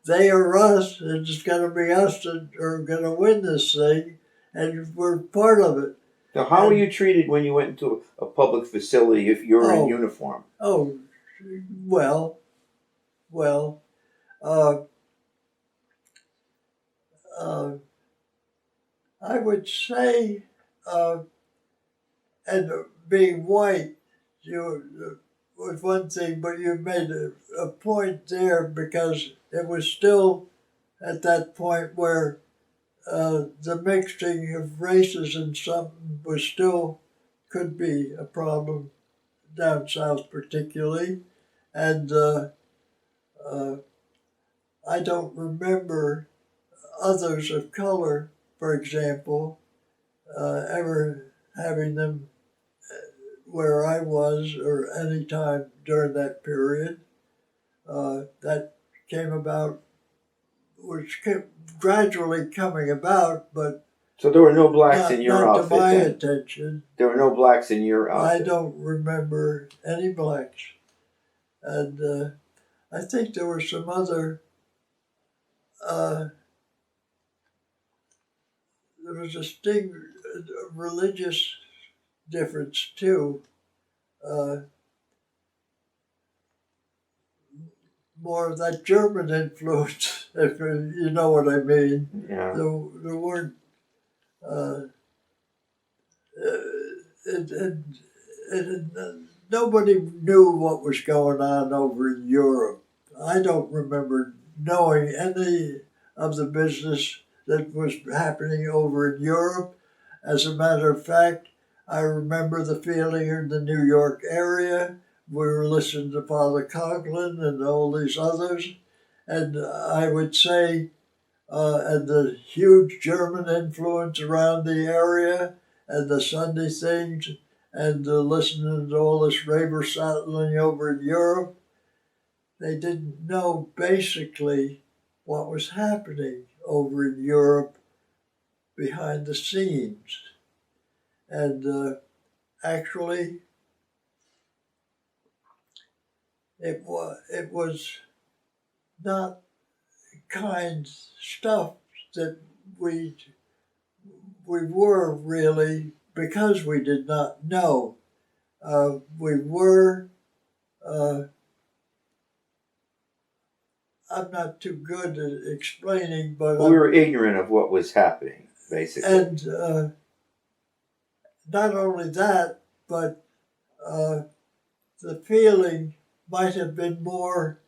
they or us. It's going to be us that are going to win this thing, and we're part of it. Now, how were you treated when you went into a public facility if you were in uniform? Oh, well, I would say, and being white, was one thing, but you made a point there, because it was still at that point where the mixing of races and something was still could be a problem down south particularly, and Uh, I don't remember others of color, for example, ever having them where I was or any time during that period. That came about, which kept gradually coming about, but So there were no blacks in your not to outfit my then? attention. There were no blacks in your I outfit? don't remember any blacks. And I think there were some other, there was a religious difference too. Uh, More of that German influence, if you know what I mean. Yeah. There weren't, uh, nobody knew what was going on over in Europe. I don't remember knowing any of the business that was happening over in Europe. As a matter of fact, I remember the feeling in the New York area. We were listening to Father Coughlin and all these others. And I would say, and the huge German influence around the area, and the Sunday things, and listening to all this raver settling over in Europe, they didn't know basically what was happening over in Europe behind the scenes. And actually, it was not kind stuff that we were really, because we did not know. We were, I'm not too good at explaining, but we were ignorant of what was happening, basically. And not only that, but the feeling might have been more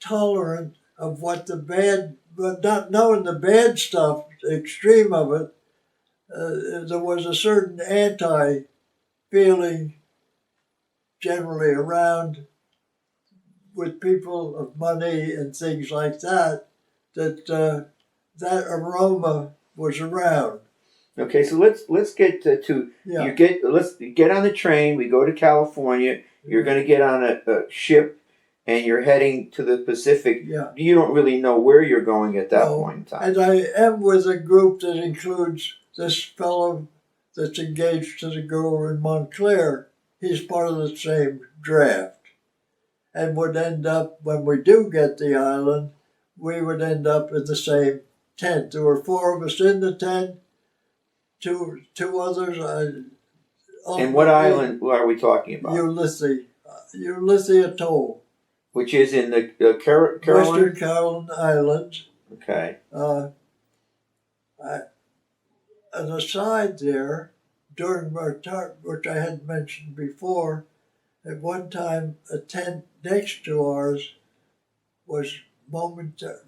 tolerant of what the bad, but not knowing the bad stuff, the extreme of it. There was a certain anti-feeling generally around with people of money and things like that, that aroma was around. Okay, so let's get to Yeah. let's get on the train. We go to California. You're going to get on a ship, and you're heading to the Pacific. Yeah. You don't really know where you're going at that No. point in time. And I am with a group that includes this fellow that's engaged to the girl in Montclair. He's part of the same draft. And would end up, when we do get the island, we would end up in the same tent. There were 4 of us in the tent, two others. And what island are we talking about? Ulysses Atoll. Which is in the Carolina? Western Carolina Islands. Okay. An aside there, during our talk, which I had mentioned before, at one time a tent next to ours was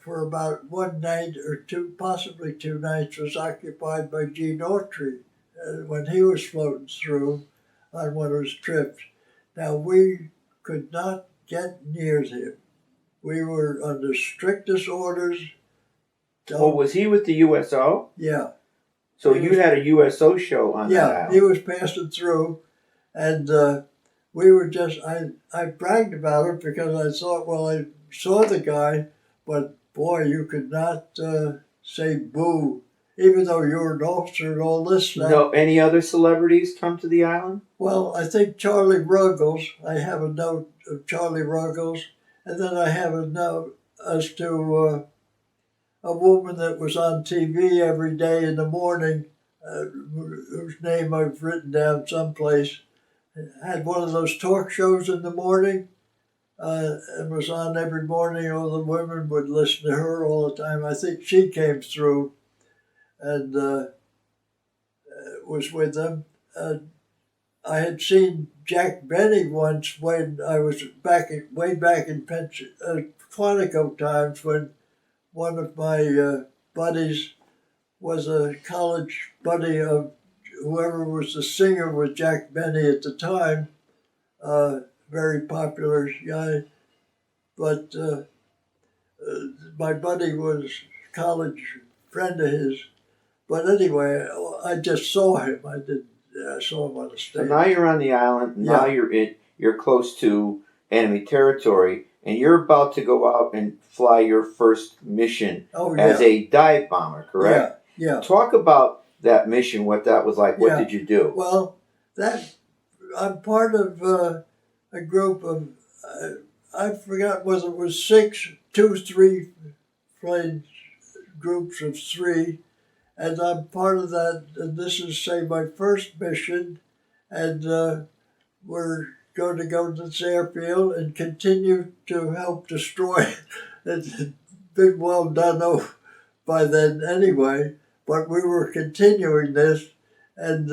for about one night or two, possibly 2 nights, was occupied by Gene Autry when he was floating through on one of his trips. Now, we could not get near him. We were under strictest orders. Was he with the USO? Yeah. So you had a USO show on that island? Yeah, he was passing through, and we were just, I bragged about it because I thought, well, I saw the guy, but boy, you could not say boo, even though you were an officer and all this stuff. No, any other celebrities come to the island? Well, I think Charlie Ruggles, I have a note of Charlie Ruggles, and then I have a note as to a woman that was on TV every day in the morning, whose name I've written down someplace, had one of those talk shows in the morning, and was on every morning. All the women would listen to her all the time. I think she came through and was with them. I had seen Jack Benny once when I was way back in Quantico times, when one of my buddies was a college buddy of whoever was the singer with Jack Benny at the time. Very popular guy. But my buddy was a college friend of his. But anyway, I just saw him. I saw him on the So stage. now you're on the island. Now you're close to enemy territory, and you're about to go out and fly your first mission as a dive bomber. Correct? Yeah. Talk about that mission. What that was like. What did you do? Well, I'm part of a group of I forgot whether it was 6, 2, 3 planes, groups of 3. And I'm part of that, and this is, say, my first mission, and we're going to go to this airfield and continue to help destroy it. It's been well done by then anyway, but we were continuing this, and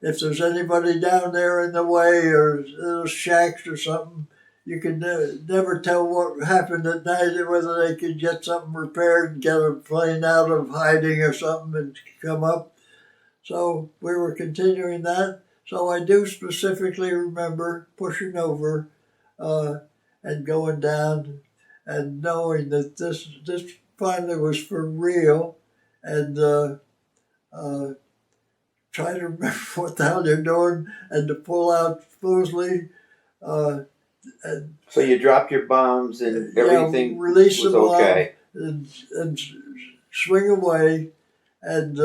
if there's anybody down there in the way or little shacks or something, you can never tell what happened at night, whether they could get something repaired and get a plane out of hiding or something and come up. So we were continuing that. So I do specifically remember pushing over and going down and knowing that this finally was for real, and try to remember what the hell you're doing and to pull out smoothly. So you dropped your bombs and everything release was them okay. and swing away. And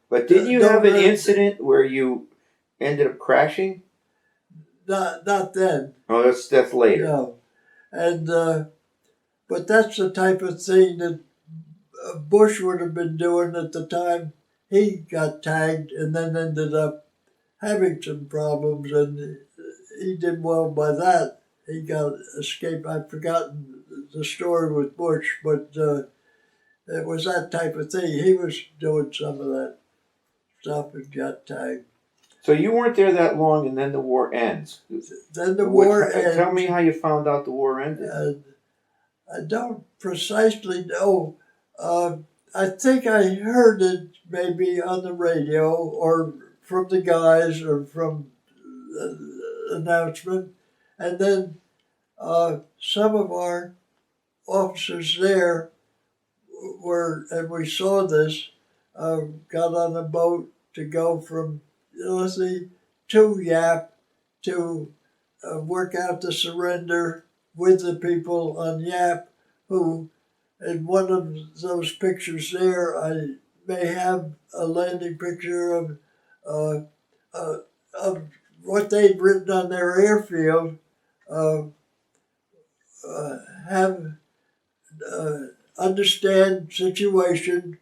but didn't you have an incident where you ended up crashing? Not then. Oh, that's later. No, and but that's the type of thing that Bush would have been doing at the time. He got tagged and then ended up having some problems, and he did well by that. He got escaped. I've forgotten the story with Bush, but it was that type of thing. He was doing some of that stuff and got tagged. So you weren't there that long, and then the war ends. Then the war ends. Tell me how you found out the war ended. I don't precisely know. I think I heard it maybe on the radio or from the guys or from the announcement. And then some of our officers there and we saw this, got on a boat to go from to Yap to work out the surrender with the people on Yap, who, in one of those pictures there, I may have a landing picture of what they'd written on their airfield, understand situation,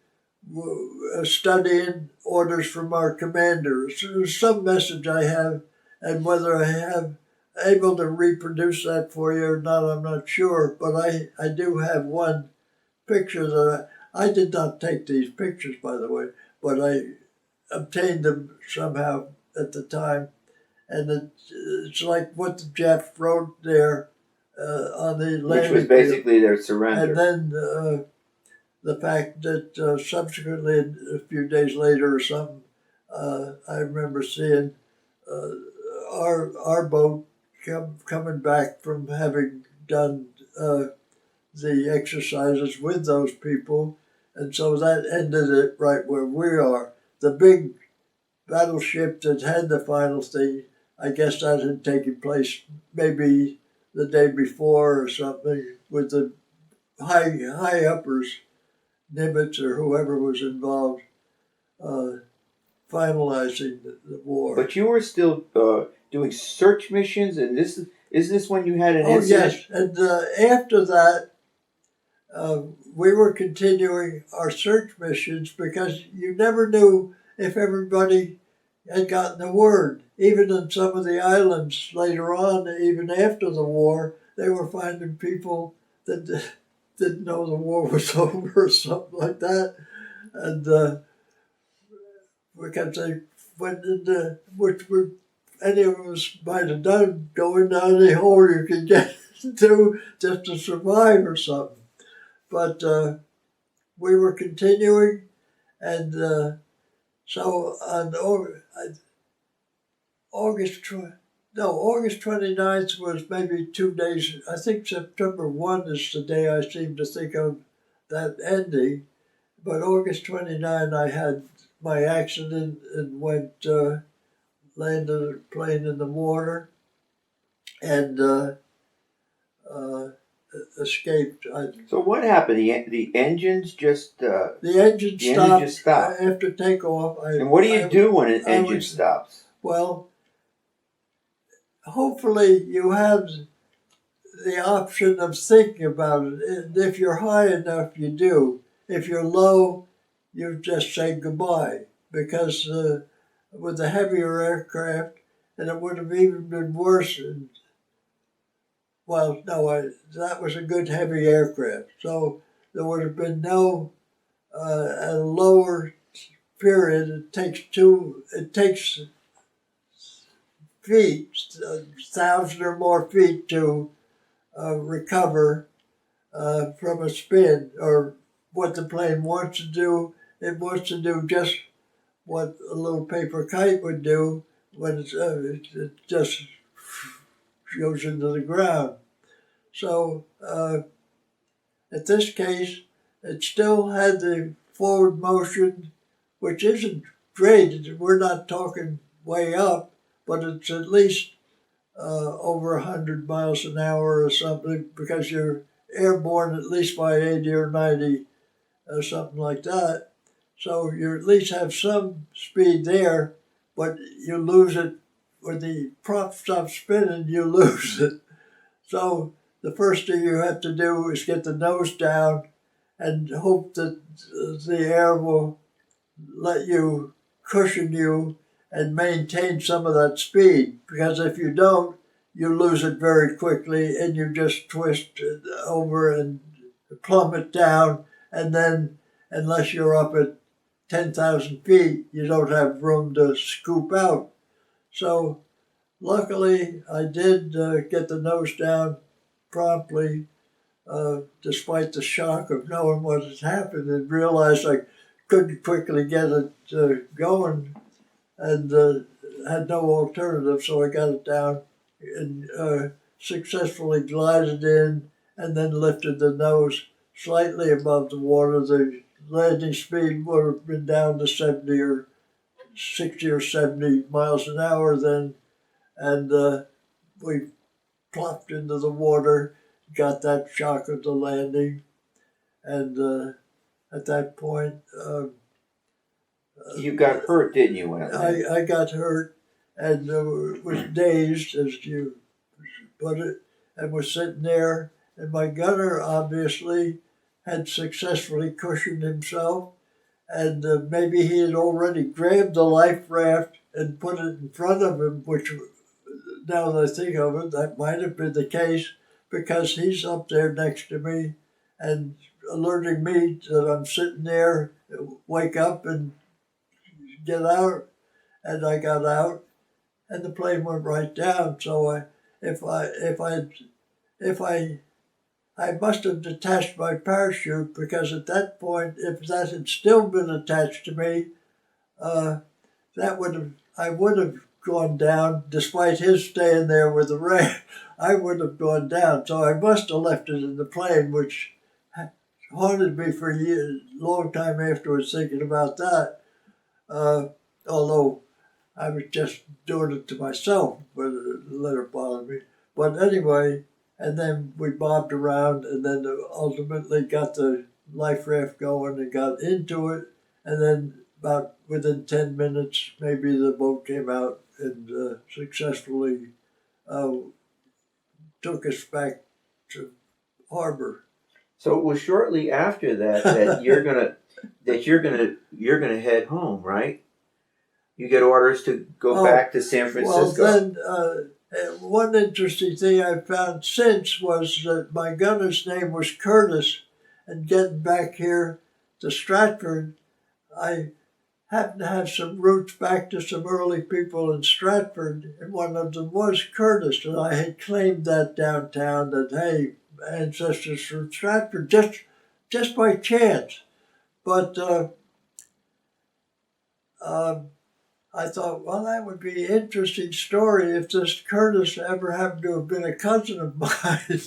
studying orders from our commander. So there's some message I have, and whether I have able to reproduce that for you or not, I'm not sure, but I do have one picture that I did not take these pictures, by the way, but I obtained them somehow at the time. And it's like what the Jeff wrote there on the landing, which was basically their surrender. And then the fact that subsequently, a few days later or something, I remember seeing our boat coming back from having done the exercises with those people, and so that ended it right where we are. The big battleship that had the final thing, I guess that had taken place maybe the day before or something, with the high uppers, Nimitz or whoever was involved, finalizing the war. But you were still doing search missions, and is this when you had an incident? Yes, and after that, we were continuing our search missions because you never knew if everybody had gotten the word. Even in some of the islands later on, even after the war, they were finding people that didn't know the war was over or something like that. And because they went into, which any of us might have done, going down any hole you could get to just to survive or something. But we were continuing, and so on August No, August 29th was maybe 2 days. I think September 1 is the day I seem to think of that ending. But August 29th, I had my accident and landed a plane in the water and uh, escaped. So what happened? The engines just The engine the engine stopped, just stopped. After takeoff. And what do you do when an engine stops? Well, hopefully you have the option of thinking about it. And if you're high enough, you do. If you're low, you just say goodbye. Because with the heavier aircraft, and it would have even been worse. Well, no, that was a good heavy aircraft. So there would have been no, at a lower period, it takes feet, 1,000 or more feet to recover from a spin, or what the plane wants to do. It wants to do just what a little paper kite would do when it just goes into the ground. So at this case, it still had the forward motion, which isn't great. We're not talking way up, but it's at least over 100 miles an hour or something, because you're airborne at least by 80 or 90, something like that. So you at least have some speed there, but you lose it when the prop stops spinning. You lose it. So the first thing you have to do is get the nose down and hope that the air will let you cushion you and maintain some of that speed. Because if you don't, you lose it very quickly and you just twist it over and plummet down. And then, unless you're up at 10,000 feet, you don't have room to scoop out. So luckily, I did get the nose down promptly, despite the shock of knowing what had happened, and realized I couldn't quickly get it going, and had no alternative. So I got it down and successfully glided in, and then lifted the nose slightly above the water. The landing speed would have been down to 70 or 60 or 70 miles an hour then, and we plopped into the water, got that shock of the landing, and at that point, You got hurt, didn't you? When it landed? I got hurt and was dazed, as you put it, and was sitting there. And my gunner obviously had successfully cushioned himself, and maybe he had already grabbed the life raft and put it in front of him, which, now that I think of it, that might have been the case, because he's up there next to me and alerting me that I'm sitting there, wake up and get out. And I got out, and the plane went right down. So I must have detached my parachute, because at that point, if that had still been attached to me, I would have gone down, despite his staying there with the raft. I would have gone down. So I must have left it in the plane, which haunted me for years, long time afterwards, thinking about that. Although I was just doing it to myself, but it let it bother me. But anyway, and then we bobbed around, and then ultimately got the life raft going and got into it. And then about within 10 minutes, maybe, the boat came out and successfully took us back to harbor. So it was shortly after that you're gonna head home, right? You get orders to go back to San Francisco. Well, then one interesting thing I've found since was that my gunner's name was Curtis, and getting back here to Stratford, I happened to have some roots back to some early people in Stratford, and one of them was Curtis, and I had claimed that downtown, that, hey, ancestors from Stratford, just by chance. But I thought, well, that would be an interesting story if this Curtis ever happened to have been a cousin of mine,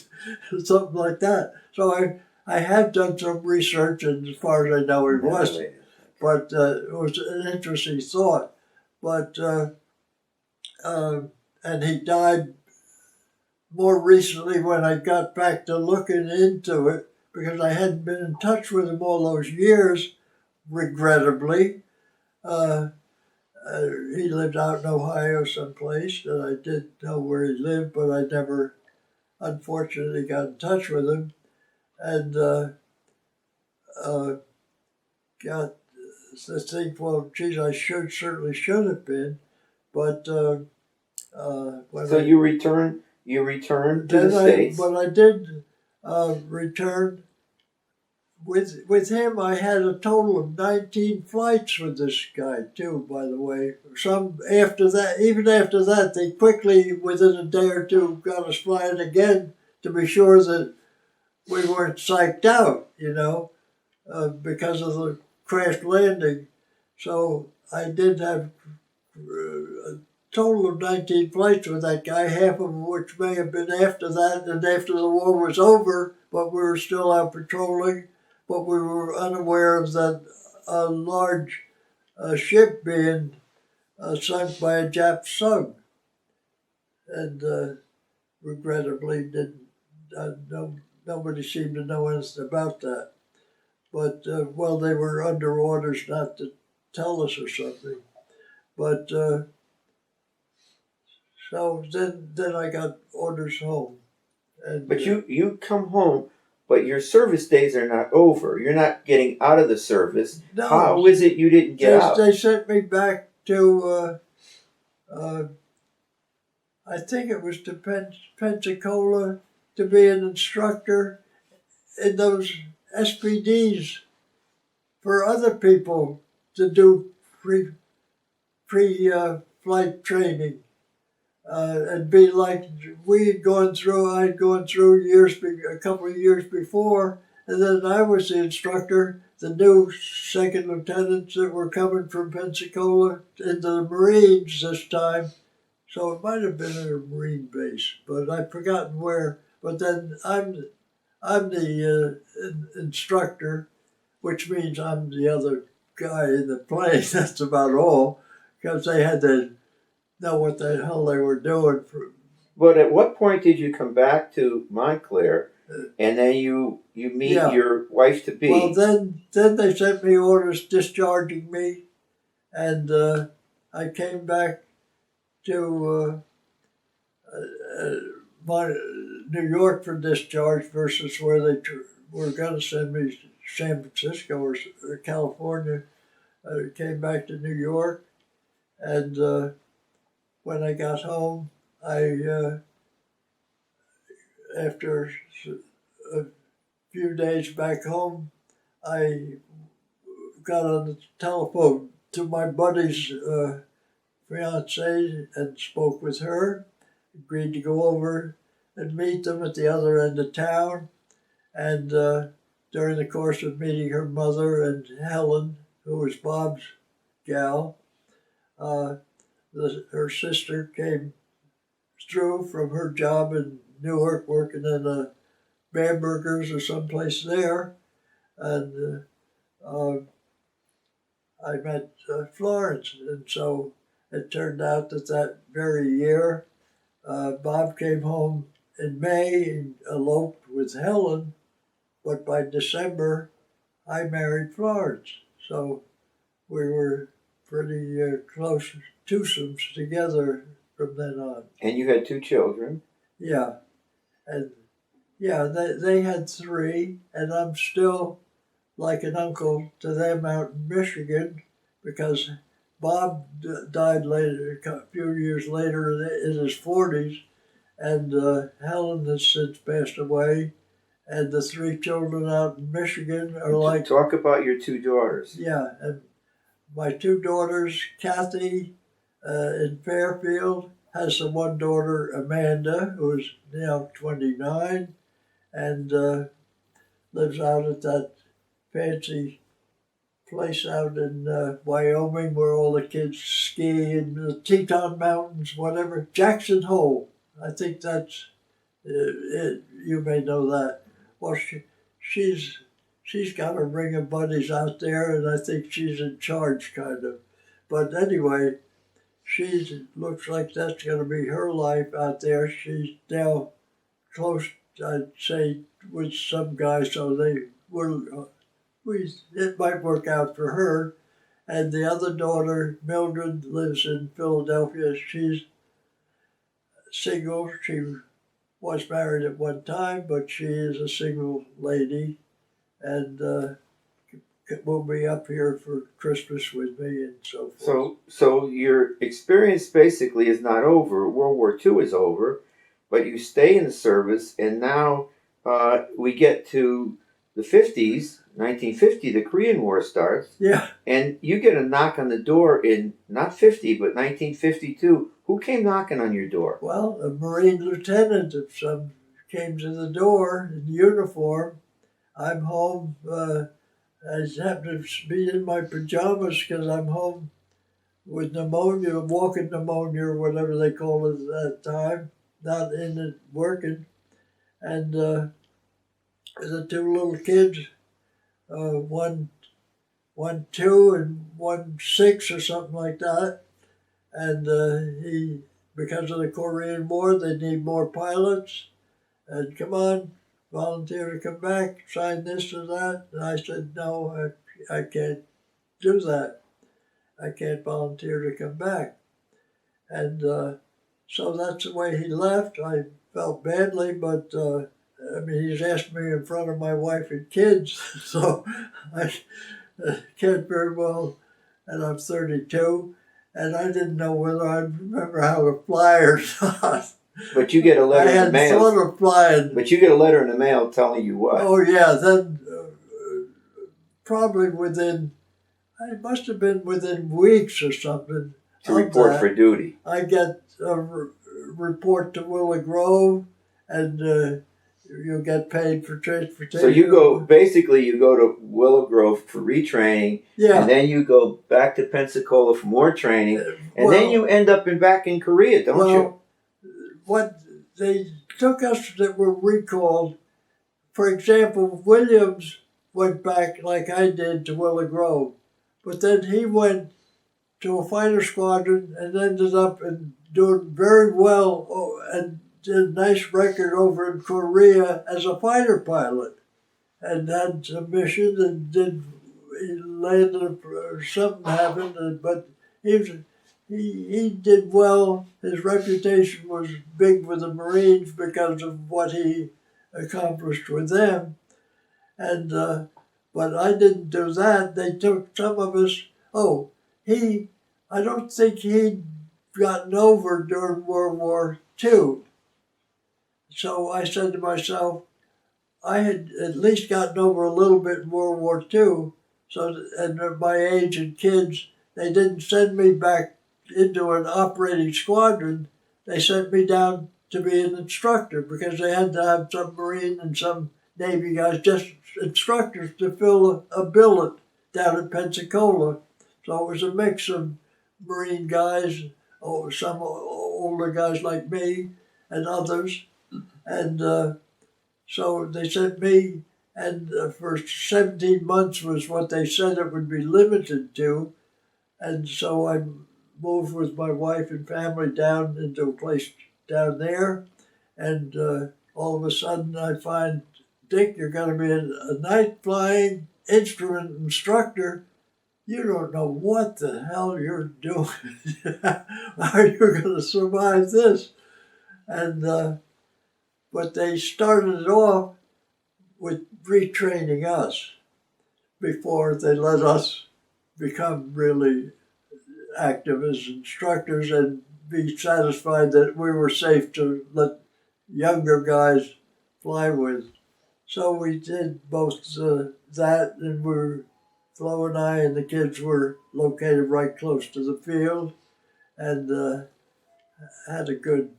something like that. So I have done some research, and as far as I know, he wasn't. But it was an interesting thought. But and he died more recently when I got back to looking into it, because I hadn't been in touch with him all those years, regrettably. He lived out in Ohio someplace, and I did know where he lived, but I never, unfortunately, got in touch with him. And got to think, well, geez, I certainly should have been. But so you returned to the States? But I did return. With him, I had a total of 19 flights with this guy, too, by the way. Some after that, even after that, they quickly, within a day or two, got us flying again to be sure that we weren't psyched out, because of the crash landing. So I did have a total of 19 flights with that guy, half of which may have been after that and after the war was over, but we were still out patrolling. But we were unaware of that large ship being sunk by a Jap sub, and regrettably nobody seemed to know anything about that. But well, they were under orders not to tell us or something. But so then I got orders home. And, but you come home, but your service days are not over. You're not getting out of the service. No, how is it you didn't get out? They sent me back to, I think it was to Pensacola, to be an instructor in those SPDs for other people to do pre-flight training. And be like I'd gone through a couple of years before, and then I was the instructor, the new second lieutenants that were coming from Pensacola into the Marines this time. So it might have been at a Marine base, but I've forgotten where. But then I'm the instructor, which means I'm the other guy in the plane. That's about all, because they had to know what the hell they were doing. But at what point did you come back to Montclair, and then you meet your wife to be? Well, then they sent me orders discharging me, and I came back to New York for discharge versus where they were going to send me to San Francisco or California. I came back to New York, and when I got home, after a few days back home, I got on the telephone to my buddy's fiancée and spoke with her, agreed to go over and meet them at the other end of town. And during the course of meeting her mother and Helen, who was Bob's gal, her sister came through from her job in Newark, working in Bamberger's or someplace there, and I met Florence. And so it turned out that very year, Bob came home in May and eloped with Helen, but by December, I married Florence. So we were pretty close twosomes together from then on. And you had 2 children? Yeah. And they had 3, and I'm still like an uncle to them out in Michigan, because Bob died later, a few years later in his 40s, and Helen has since passed away, and the 3 children out in Michigan are like... Talk about your 2 daughters. Yeah, and my 2 daughters, Kathy in Fairfield, has the one daughter, Amanda, who is now 29, and lives out at that fancy place out in Wyoming where all the kids ski in the Teton Mountains, whatever. Jackson Hole. I think that's it. You may know that. Well, she's got a ring of buddies out there, and I think she's in charge, kind of. But anyway, she looks like that's going to be her life out there. She's now close, I'd say, with some guys, so they will. It might work out for her. And the other daughter, Mildred, lives in Philadelphia. She's single. She was married at one time, but she is a single lady, and will be up here for Christmas with me and so forth. So your experience basically is not over. World War II is over, but you stay in the service, and now we get to the 50s, 1950, the Korean War starts. Yeah. And you get a knock on the door in not 50, but 1952. Who came knocking on your door? Well, a Marine lieutenant of some came to the door in uniform. I'm home. I happen to be in my pajamas because I'm home with pneumonia, walking pneumonia or whatever they call it at that time, not in it working. And the two little kids, one 2 and one 6 or something like that. And because of the Korean War, they need more pilots. And come on, volunteer to come back, sign this or that. And I said, no, I can't do that. I can't volunteer to come back. And so that's the way he left. I felt badly, but he's asked me in front of my wife and kids, so I can't very well, and I'm 32, and I didn't know whether I'd remember how to fly or not. But you get a letter in the mail. I had thought of flying. But you get a letter in the mail telling you what? Oh, yeah, then probably I must have been within weeks or something. To report for duty. I get a report to Willow Grove, and you'll get paid for transportation. So you go to Willow Grove for retraining, yeah. And then you go back to Pensacola for more training, and then you end up back in Korea, don't you? What they took us that were recalled, for example, Williams went back like I did to Willow Grove, but then he went to a fighter squadron and ended up doing very well and did a nice record over in Korea as a fighter pilot, and had some missions and he landed or something happened, but he did well. His reputation was big with the Marines because of what he accomplished with them, and but I didn't do that. They took some of us. I don't think he'd gotten over during World War II. So I said to myself, I had at least gotten over a little bit in World War II. So, and at my age and kids, they didn't send me back into an operating squadron. They sent me down to be an instructor because they had to have some Marine and some Navy guys, just instructors to fill a billet down in Pensacola. So it was a mix of Marine guys, some older guys like me and others. And so they sent me, and for 17 months was what they said it would be limited to. And so I moved with my wife and family down into a place down there. And all of a sudden I find, Dick, you're going to be a night flying instrument instructor. You don't know what the hell you're doing. How are you going to survive this? And but they started it off with retraining us before they let us become really active as instructors and be satisfied that we were safe to let younger guys fly with. So we did both that, and Flo and I and the kids were located right close to the field, and had a good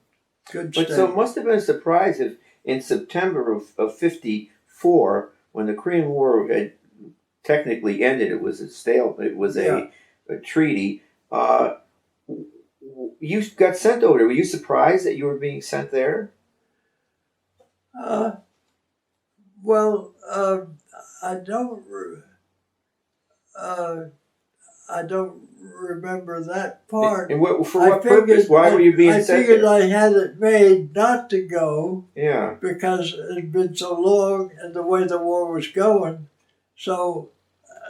stay. But so it must have been a surprise if in September of 54, when the Korean War had technically ended. It was a stale. It was Yeah. a treaty. You got sent over there. Were you surprised that you were being sent there? Uh, well, I don't. Uh, I don't remember that part. And what, for I what purpose? figured Why were you being I sent figured there? I had it made not to go Yeah. because it had been so long and the way the war was going. So,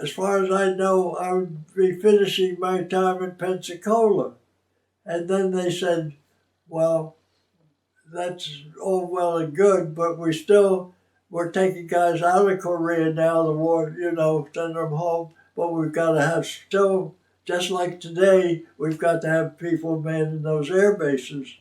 as far as I know, I would be finishing my time in Pensacola. And then they said, well, that's all well and good, but we're taking guys out of Korea now, the war, send them home. But we've got to have still, just like today, we've got to have people manning those air bases.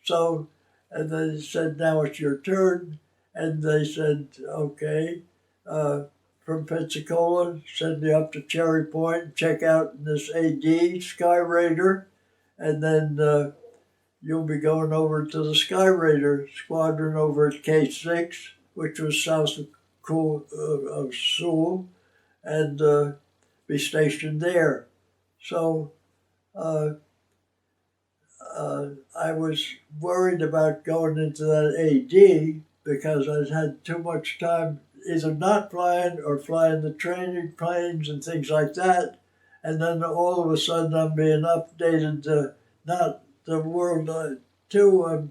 So, and they said, now it's your turn. And they said, okay, from Pensacola, send you up to Cherry Point, check out this AD Sky Raider, and then you'll be going over to the Sky Raider squadron over at K6, which was south of Seoul, and be stationed there. So I was worried about going into that AD because I'd had too much time either not flying or flying the training planes and things like that. And then all of a sudden I'm being updated to not the World 2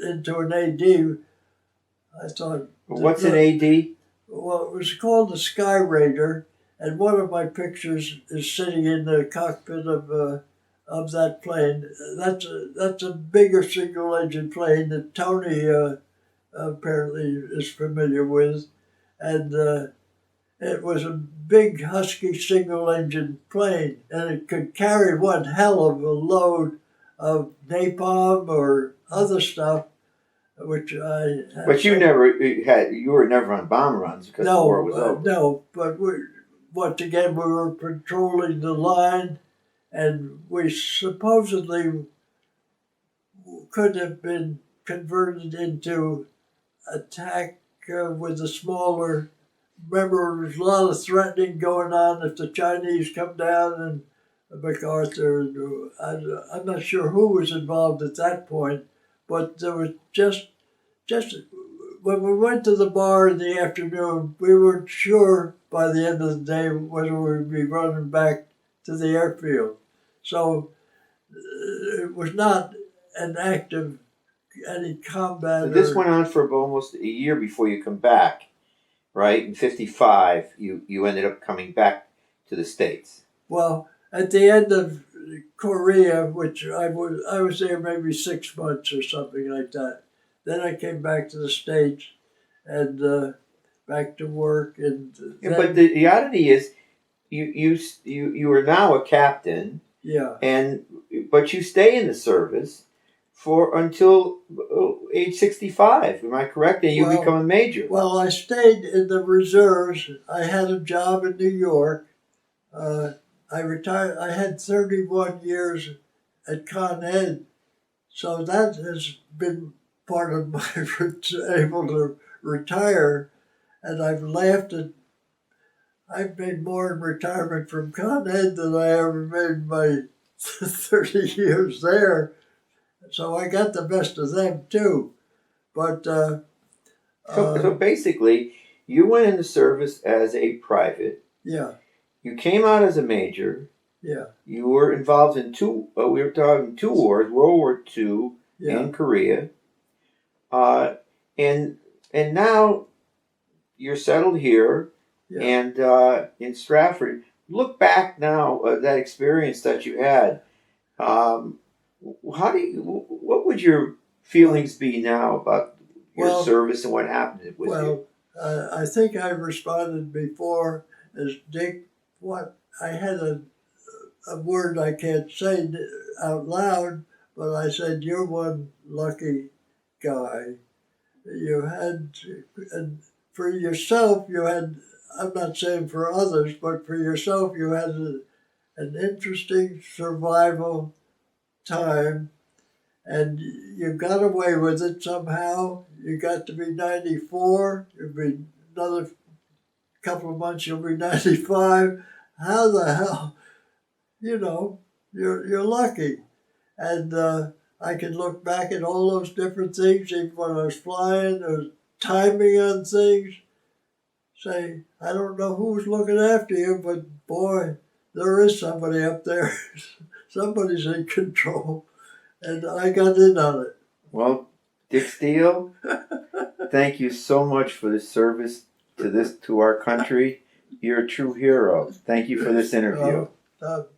into an AD. I thought. What's an AD? Well, it was called the Sky Raider, and one of my pictures is sitting in the cockpit of that plane. That's a bigger single engine plane that Tony apparently is familiar with, and it was a big husky single engine plane, and it could carry one hell of a load of napalm or other stuff, which I had. But you were never on bomb runs because the war was over. No, but once again, we were patrolling the line, and we supposedly could have been converted into attack with a smaller. Remember, there was a lot of threatening going on if the Chinese come down and MacArthur. I'm not sure who was involved at that point, but there was just when we went to the bar in the afternoon, we weren't sure by the end of the day whether we would be running back to the airfield. So it was not an active any combat. So this went on for almost a year before you come back, right? In '55, you ended up coming back to the States. Well, at the end of Korea, which I was there maybe 6 months or something like that. Then I came back to the States and back to work. And yeah, but the oddity is, you are now a captain. Yeah. But you stay in the service for until age 65. Am I correct? And you become a major. Well, I stayed in the reserves. I had a job in New York. I retired. I had 31 years at Con Ed, so that has been part of my able to retire. And I've laughed at. I've made more in retirement from Con Ed than I ever made in my 30 years there. So I got the best of them too. But so basically, you went into service as a private. Yeah. You came out as a major. Yeah. You were involved in we were talking 2 wars, World War II and Korea. And now you're settled here and in Stratford. Look back now at that experience that you had. What would your feelings be now about your service and what happened with you? I think I responded before as Dick. What I had a word I can't say out loud, but I said, "You're one lucky guy. You had, and for yourself, you had. I'm not saying for others, but for yourself, you had an interesting survival time, and you got away with it somehow. You got to be 94. You'd be another couple of months you'll be 95. How the hell, you know, you're lucky. And I can look back at all those different things, even when I was flying, or timing on things. Say, I don't know who's looking after you, but boy, there is somebody up there. Somebody's in control. And I got in on it. Well, Dick Steele, thank you so much for the service to our country. You're a true hero. Thank you for this interview. Well,